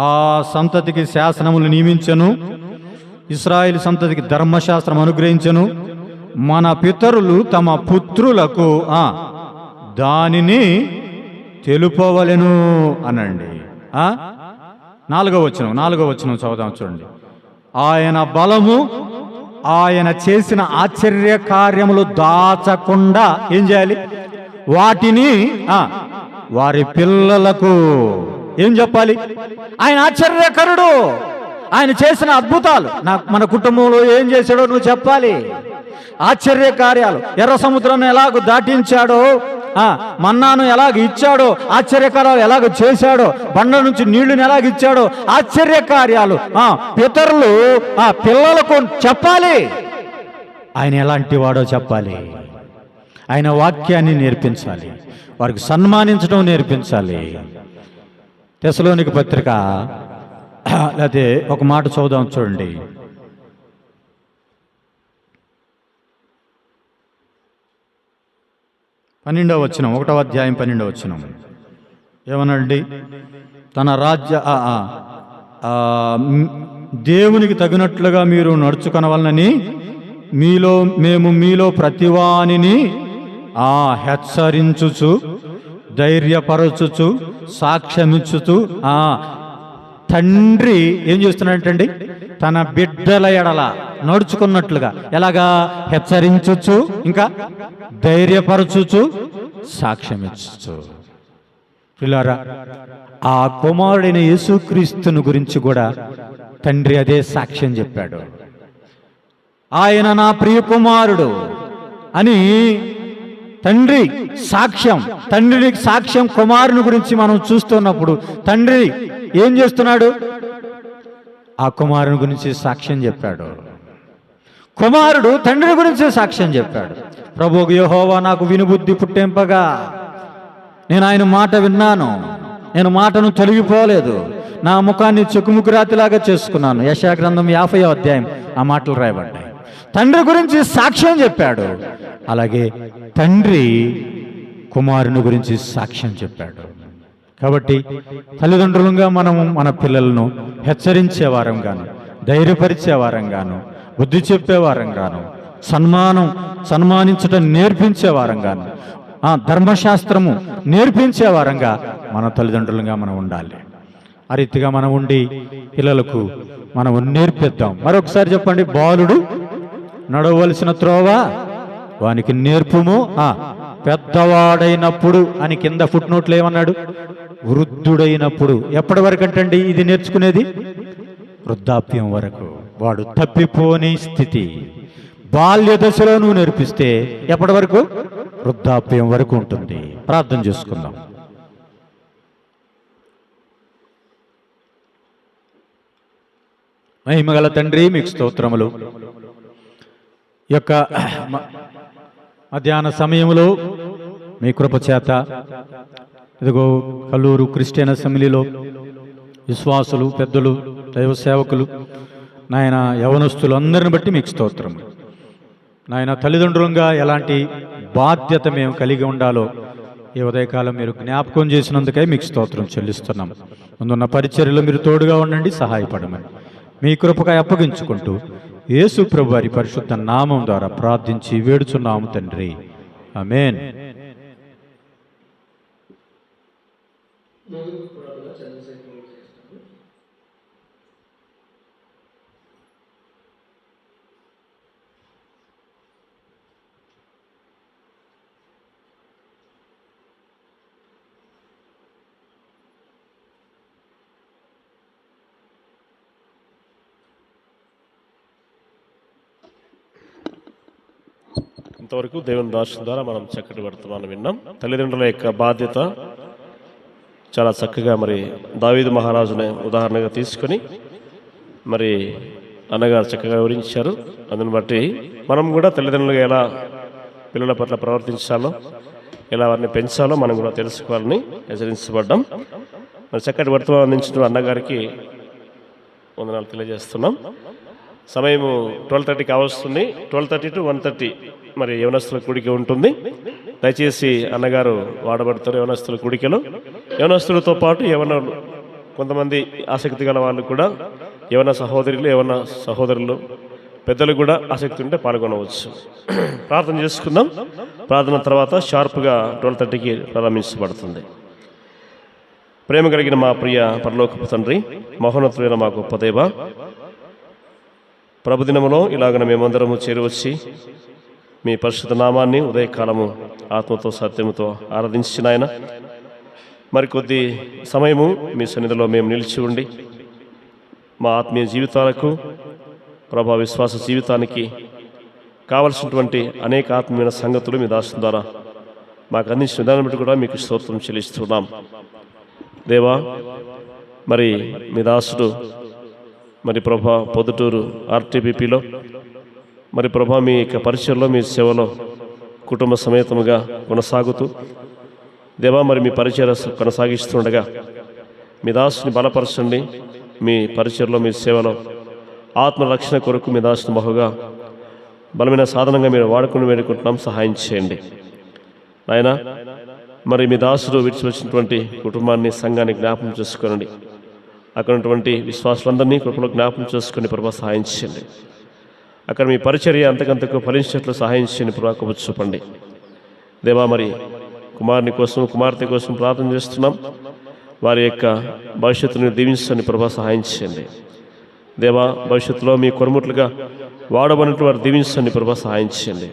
ఆ సంతతికి శాసనములు నియమించెను, ఇశ్రాయేలు సంతతికి ధర్మశాస్త్రం అనుగ్రహించెను. మన పితరులు తమ పుత్రులకు దానిని తెలుపవలెను అనండి. 4వ వచనం చదువుదాం చూడండి. ఆయన బలము, ఆయన చేసిన ఆశ్చర్య కార్యములు దాచకుండా ఏం చేయాలి? వాటిని వారి పిల్లలకు ఏం చెప్పాలి? ఆయన ఆశ్చర్యకరుడు, ఆయన చేసిన అద్భుతాలు మన కుటుంబంలో ఏం చేశాడో నువ్వు చెప్పాలి. ఆశ్చర్య కార్యాలు, ఎర్ర సముద్రాన్ని ఎలాగ దాటించాడో, మన్నాను ఎలాగ ఇచ్చాడో, ఆశ్చర్యకార్యాలు ఎలాగ చేశాడో, బండ నుంచి నీళ్లను ఎలాగ ఇచ్చాడో, ఆశ్చర్య కార్యాలు పితరులు పిల్లలకు చెప్పాలి. ఆయన ఎలాంటి వాడో చెప్పాలి. ఆయన వాక్యాన్ని నేర్పించాలి, వారికి సన్మానించడం నేర్పించాలి. తెసలోనిక పత్రిక లేకపోతే ఒక మాట చదువుదాం చూడండి. 12వ వచనం, 1వ అధ్యాయం 12వ వచనం ఏమనండి? తన రాజ్య దేవునికి తగినట్లుగా మీరు నడుచుకొనవలనని మేము మీలో ప్రతివానిని హెచ్చరించుచు, ధైర్యపరచుచు, సాక్ష్యమిచ్చుచు తండ్రి ఏం చేస్తున్నాడంటండి? తన బిడ్డల ఎడల నడుచుకున్నట్లుగా ఎలాగా? హెచ్చరించుచు, ఇంకా ధైర్యపరచుచు, సాక్ష్యమిచ్చు. పిల్లారా, ఆ కుమారుడైన యేసుక్రీస్తుని గురించి కూడా తండ్రి అదే సాక్ష్యం చెప్పాడు. ఆయన నా ప్రియ కుమారుడు అని తండ్రి సాక్ష్యం. తండ్రికి సాక్ష్యం కుమారుని గురించి మనం చూస్తున్నప్పుడు తండ్రి ఏం చేస్తున్నాడు? ఆ కుమారుని గురించి సాక్ష్యం చెప్పాడు. కుమారుడు తండ్రి గురించి సాక్ష్యం చెప్పాడు. ప్రభువు యెహోవా నాకు వినుబుద్ధి పుట్టింపగా నేను ఆయన మాట విన్నాను, నేను మాటను తొలగిపోలేదు, నా ముఖాన్ని చెక్కుముకురాతిలాగా చేసుకున్నాను. యెషయా గ్రంథం 50వ అధ్యాయం ఆ మాటలు రాయబడ్డాయి. తండ్రి గురించి సాక్ష్యం చెప్పాడు. అలాగే తండ్రి కుమారుని గురించి సాక్ష్యం చెప్పాడు. కాబట్టి తల్లిదండ్రులుగా మనము మన పిల్లలను హెచ్చరించే వారంగాను, ధైర్యపరిచే వారంగాను, బుద్ధి చెప్పే వారంగాను, సన్మానించడం నేర్పించే వారంగాను, ధర్మశాస్త్రము నేర్పించే వారంగా మన తల్లిదండ్రులుగా మనం ఉండాలి. ఆ రీతిగా మనం ఉండి పిల్లలకు మనం నేర్పిద్దాం. మరొకసారి చెప్పండి. బాలుడు నడవలసిన త్రోవ వానికి నేర్పుము, పెద్దవాడైనప్పుడు అని కింద ఫుట్ నోట్లు ఏమన్నాడు? వృద్ధుడైనప్పుడు. ఎప్పటి వరకు అంటండి ఇది నేర్చుకునేది? వృద్ధాప్యం వరకు. వాడు తప్పిపోని స్థితి. బాల్య దశలో నువ్వు నేర్పిస్తే ఎప్పటి వరకు? వృద్ధాప్యం వరకు ఉంటుంది. ప్రార్థన చేసుకుందాం. మహిమగల తండ్రి, మీకు స్తోత్రములు. యొక్క మధ్యాహ్న సమయంలో మీ కృప చేత ఇదిగో కల్లూరు క్రిస్టియన్ అసెంబ్లీలో విశ్వాసులు, పెద్దలు, దైవ సేవకులు, నాయన యవనస్తులు అందరిని బట్టి మీకు స్తోత్రం. నాయన తల్లిదండ్రులుగా ఎలాంటి బాధ్యత మేము కలిగి ఉండాలో ఈ ఉదయకాలం మీరు జ్ఞాపకం చేసినందుకై మీకు స్తోత్రం చెల్లిస్తున్నాం. ముందున్న పరిచర్యలో మీరు తోడుగా ఉండండి, సహాయపడమని మీ కృపకై అప్పగించుకుంటూ యేసు ప్రభు వారి పరిశుద్ధ నామం ద్వారా ప్రార్థించి వేడుచున్నాము తండ్రి. ఆమేన్. ఇంతవరకు దేవుని దాసుల ద్వారా మనం చక్కటి వర్తమానం విన్నాం. తల్లిదండ్రుల యొక్క బాధ్యత చాలా చక్కగా మరి దావీదు మహారాజుని ఉదాహరణగా తీసుకొని మరి అన్నగారు చక్కగా వివరించారు. అందుని బట్టి మనం కూడా తల్లిదండ్రులుగా ఎలా పిల్లల పట్ల ప్రవర్తించాలో, ఎలా వారిని పెంచాలో మనం కూడా తెలుసుకోవాలని హెచ్చరించబడ్డాం. మరి చక్కటి వర్తమానం అందించిన అన్నగారికి వందనాలు తెలియజేస్తున్నాం. సమయము 12:30కి వస్తుంది. 12:30 to 1:30 మరి యవనస్తుల కూడిక ఉంటుంది. దయచేసి అన్నగారు వాడబడతారు యవనస్తుల కూడికలో. యవనస్తులతో పాటు కొంతమంది ఆసక్తి గల వాళ్ళు కూడా యవన సహోదరులు పెద్దలు కూడా ఆసక్తి ఉంటే పాల్గొనవచ్చు. ప్రార్థన చేసుకుందాం. ప్రార్థన తర్వాత షార్ప్గా 12:30కి ప్రారంభించబడుతుంది. ప్రేమ కలిగిన మా ప్రియ పరలోకపు తండ్రి, మహోన్నతులైన మా గొప్ప దేవ, ప్రభుదినములో ఇలాగన మేమందరము చేరువచ్చి మీ పరిశుద్ధ నామాన్ని ఉదయకాలము ఆత్మతో సత్యముతో ఆరాధించిన ఆయన మరికొద్ది సమయము మీ సన్నిధిలో మేము నిలిచి ఉండి మా ఆత్మీయ జీవితాలకు, ప్రభా విశ్వాస జీవితానికి కావలసినటువంటి అనేక ఆత్మీయ సంగతులు మీ దాసుల ద్వారా మాకు అందించిన విధానం బట్టి కూడా మీకు స్తోత్రం చెల్లిస్తున్నాం. దేవా, మరి మీ దాసుడు మరి ప్రభా పొద్దుటూరు RTPPలో మరి ప్రభా మీ యొక్క పరిచయంలో, మీ సేవలో కుటుంబ సమేతముగా కొనసాగుతూ దేవా మరి మీ పరిచయం కొనసాగిస్తుండగా మీ దాసుని బలపరచండి. మీ పరిచయంలో, మీ సేవలో ఆత్మరక్షణ కొరకు మీ దాసుని బహుగా బలమైన సాధనంగా మీరు వాడుకుని వేడుకుంటున్నాం. సహాయం చేయండి నాయన. మరి మీ దాసుడు విడిచివచ్చినటువంటి కుటుంబాన్ని, సంఘాన్ని జ్ఞాపకం చేసుకోనండి. అక్కడ ఉన్నటువంటి విశ్వాసులందరినీ కృపలో జ్ఞాపకం చేసుకుని ప్రభా సహాయం చేయండి. అక్కడ మీ పరిచర్య అంతకంతకు ఫలించేట్లు సహాయం చేయండి. ప్రభావ చూపండి దేవా. మరి కుమారుని కోసం, కుమార్తె కోసం ప్రార్థన చేస్తున్నాం. వారి యొక్క భవిష్యత్తుని దీవించండి. ప్రభా సహాయం చేయండి దేవా. భవిష్యత్తులో మీ కొరముట్లుగా వాడబడినట్టు వారు దీవించండి. ప్రభా సహాయం చేయండి.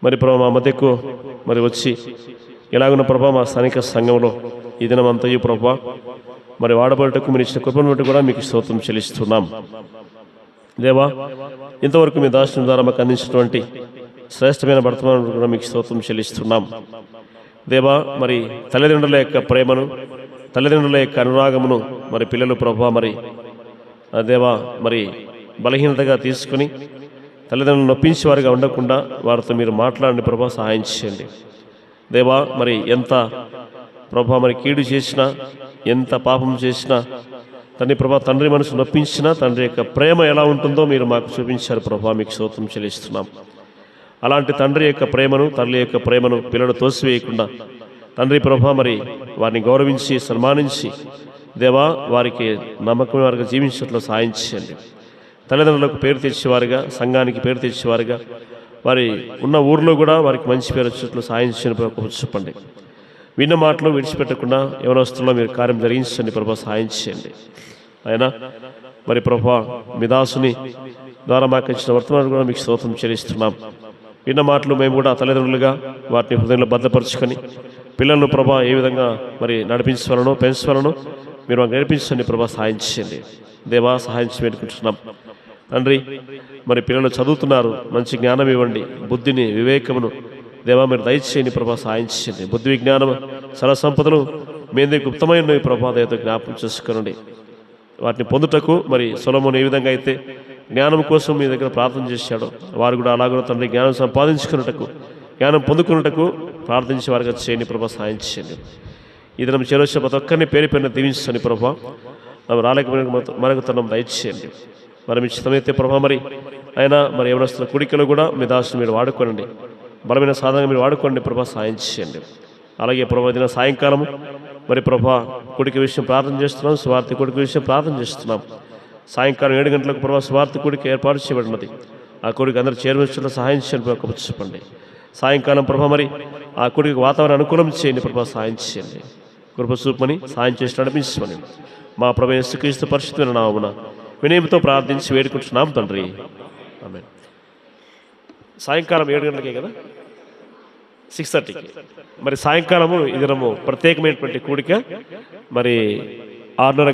మరి ప్రభా మా మధ్యకు మరి వచ్చి ఎలాగున్న ప్రభా మా స్థానిక సంఘంలో ఈ దినమంతయు ప్రభా మరి వాడబడటకు మీరు ఇచ్చిన కృపను బట్టి కూడా మీకు స్తోత్రం చెల్లిస్తున్నాం దేవా. ఇంతవరకు మీ దాసుని ద్వారా మాకు అందించినటువంటి శ్రేష్టమైన వర్తమానం కూడా మీకు స్తోత్రం చెల్లిస్తున్నాం దేవా. మరి తల్లిదండ్రుల యొక్క ప్రేమను, తల్లిదండ్రుల యొక్క అనురాగమును మరి పిల్లలు ప్రభా మరి దేవా మరి బలహీనతగా తీసుకుని తల్లిదండ్రులను నొప్పించేవారిగా ఉండకుండా వారితో మీరు మాట్లాడండి. ప్రభా సహాయం చేయండి దేవా. మరి ఎంత ప్రభా మరి కీడు చేసినా, ఎంత పాపం చేసినా తండ్రి ప్రభా, తండ్రి మనసు నొప్పించినా తండ్రి యొక్క ప్రేమ ఎలా ఉంటుందో మీరు మాకు చూపించారు ప్రభా. మీకు స్తోత్రం చెల్లిస్తున్నాం. అలాంటి తండ్రి యొక్క ప్రేమను, తల్లి యొక్క ప్రేమను పిల్లలు తోసివేయకుండా తండ్రి ప్రభా మరి వారిని గౌరవించి సన్మానించి దేవా వారికి నమ్మకం వారికి జీవించట్లో సాయం చేయండి. తల్లిదండ్రులకు పేరు తెచ్చేవారుగా, సంఘానికి పేరు తెచ్చేవారుగా, వారి ఉన్న ఊరిలో కూడా వారికి మంచి పేరు వచ్చేట్లు సాయం చేయని చెప్పండి. విన్న మాటలు విడిచిపెట్టకుండా యవనస్తుల్లో మీరు కార్యం జరిగించండి. ప్రభా సహాయం చేయండి అయినా. మరి ప్రభా మీ దాసుని ద్వారా మాకు ఇచ్చిన వర్తమానం కూడా మీకు స్తోత్రం చెల్లిస్తున్నాం. విన్న మాటలు మేము కూడా తల్లిదండ్రులుగా వాటిని హృదయంలో భద్రపరుచుకొని పిల్లలను ప్రభా ఏ విధంగా మరి నడిపించవలనో, పెంచవలనో మీరు మాకు నేర్పించండి. ప్రభా సహాయం చేయండి దేవా. సహాయం పెట్టుకుంటున్నాం తండ్రి. మరి పిల్లలు చదువుతున్నారు, మంచి జ్ఞానం ఇవ్వండి, బుద్ధిని, వివేకమును దేవా మీరు దయచేయండి. ప్రభా సహాయం చేయండి. బుద్ధి, విజ్ఞానం, సర సంపదలు మీ దగ్గర గుప్తమైన ప్రభా దయతో జ్ఞాపకం చేసుకోనండి. వాటిని పొందుటకు మరి సొలొమోను ఏ విధంగా అయితే జ్ఞానం కోసం మీ దగ్గర ప్రార్థన చేశాడో వారు కూడా అలాగే తండ్రి జ్ఞానం సంపాదించుకున్నటకు, జ్ఞానం పొందుకున్నటకు ప్రార్థించే వారిగా చేయండి. ప్రభా సహాయం చేయండి. ఈ దినం చేరొచ్చే ప్రతి ఒక్కరిని పేరు పేరున దీవించండి. ప్రభా రాలేకపోయిన మనకు తనం దయచేయండి. మరి మీ ఇష్టమైతే ప్రభా మరి అయినా మరి యవనస్తుల కుడికలు కూడా మీ దాసుని మీరు వాడుకోనండి. బలమైన సాధనంగా మీరు వాడుకోండి. ప్రభా సాయం చేయండి. అలాగే ప్రభా దిన సాయంకాలం మరి ప్రభా కుడికి విషయం ప్రార్థన చేస్తున్నాం, స్వార్థి కుడికి విషయం ప్రార్థన చేస్తున్నాం. సాయంకాలం 7 గంటలకు ప్రభా స్వార్థి కుడికి ఏర్పాటు చేయబడినది. ఆ కుడికి అందరూ చేరువచ్చేలా సహాయం చేయండి. చెప్పండి సాయంకాలం ప్రభా మరి ఆ కుడికి వాతావరణం అనుకూలం చేయండి. ప్రభా సాయం చేయండి. కృప చూపమని సాయం చేసి నడిపించమని మా ప్రభు యేసుక్రీస్తు పరిశుద్ధమైన నామమున వినయంతో ప్రార్థించి వేడుకుంటున్నాం తండ్రి. ఆమేన్. సాయంకాలం 7 గంటలకే కదా, 6:30కి. మరి సాయంకాలము ఈ దినము ప్రత్యేకమైనటువంటి కూడిక మరి 6:30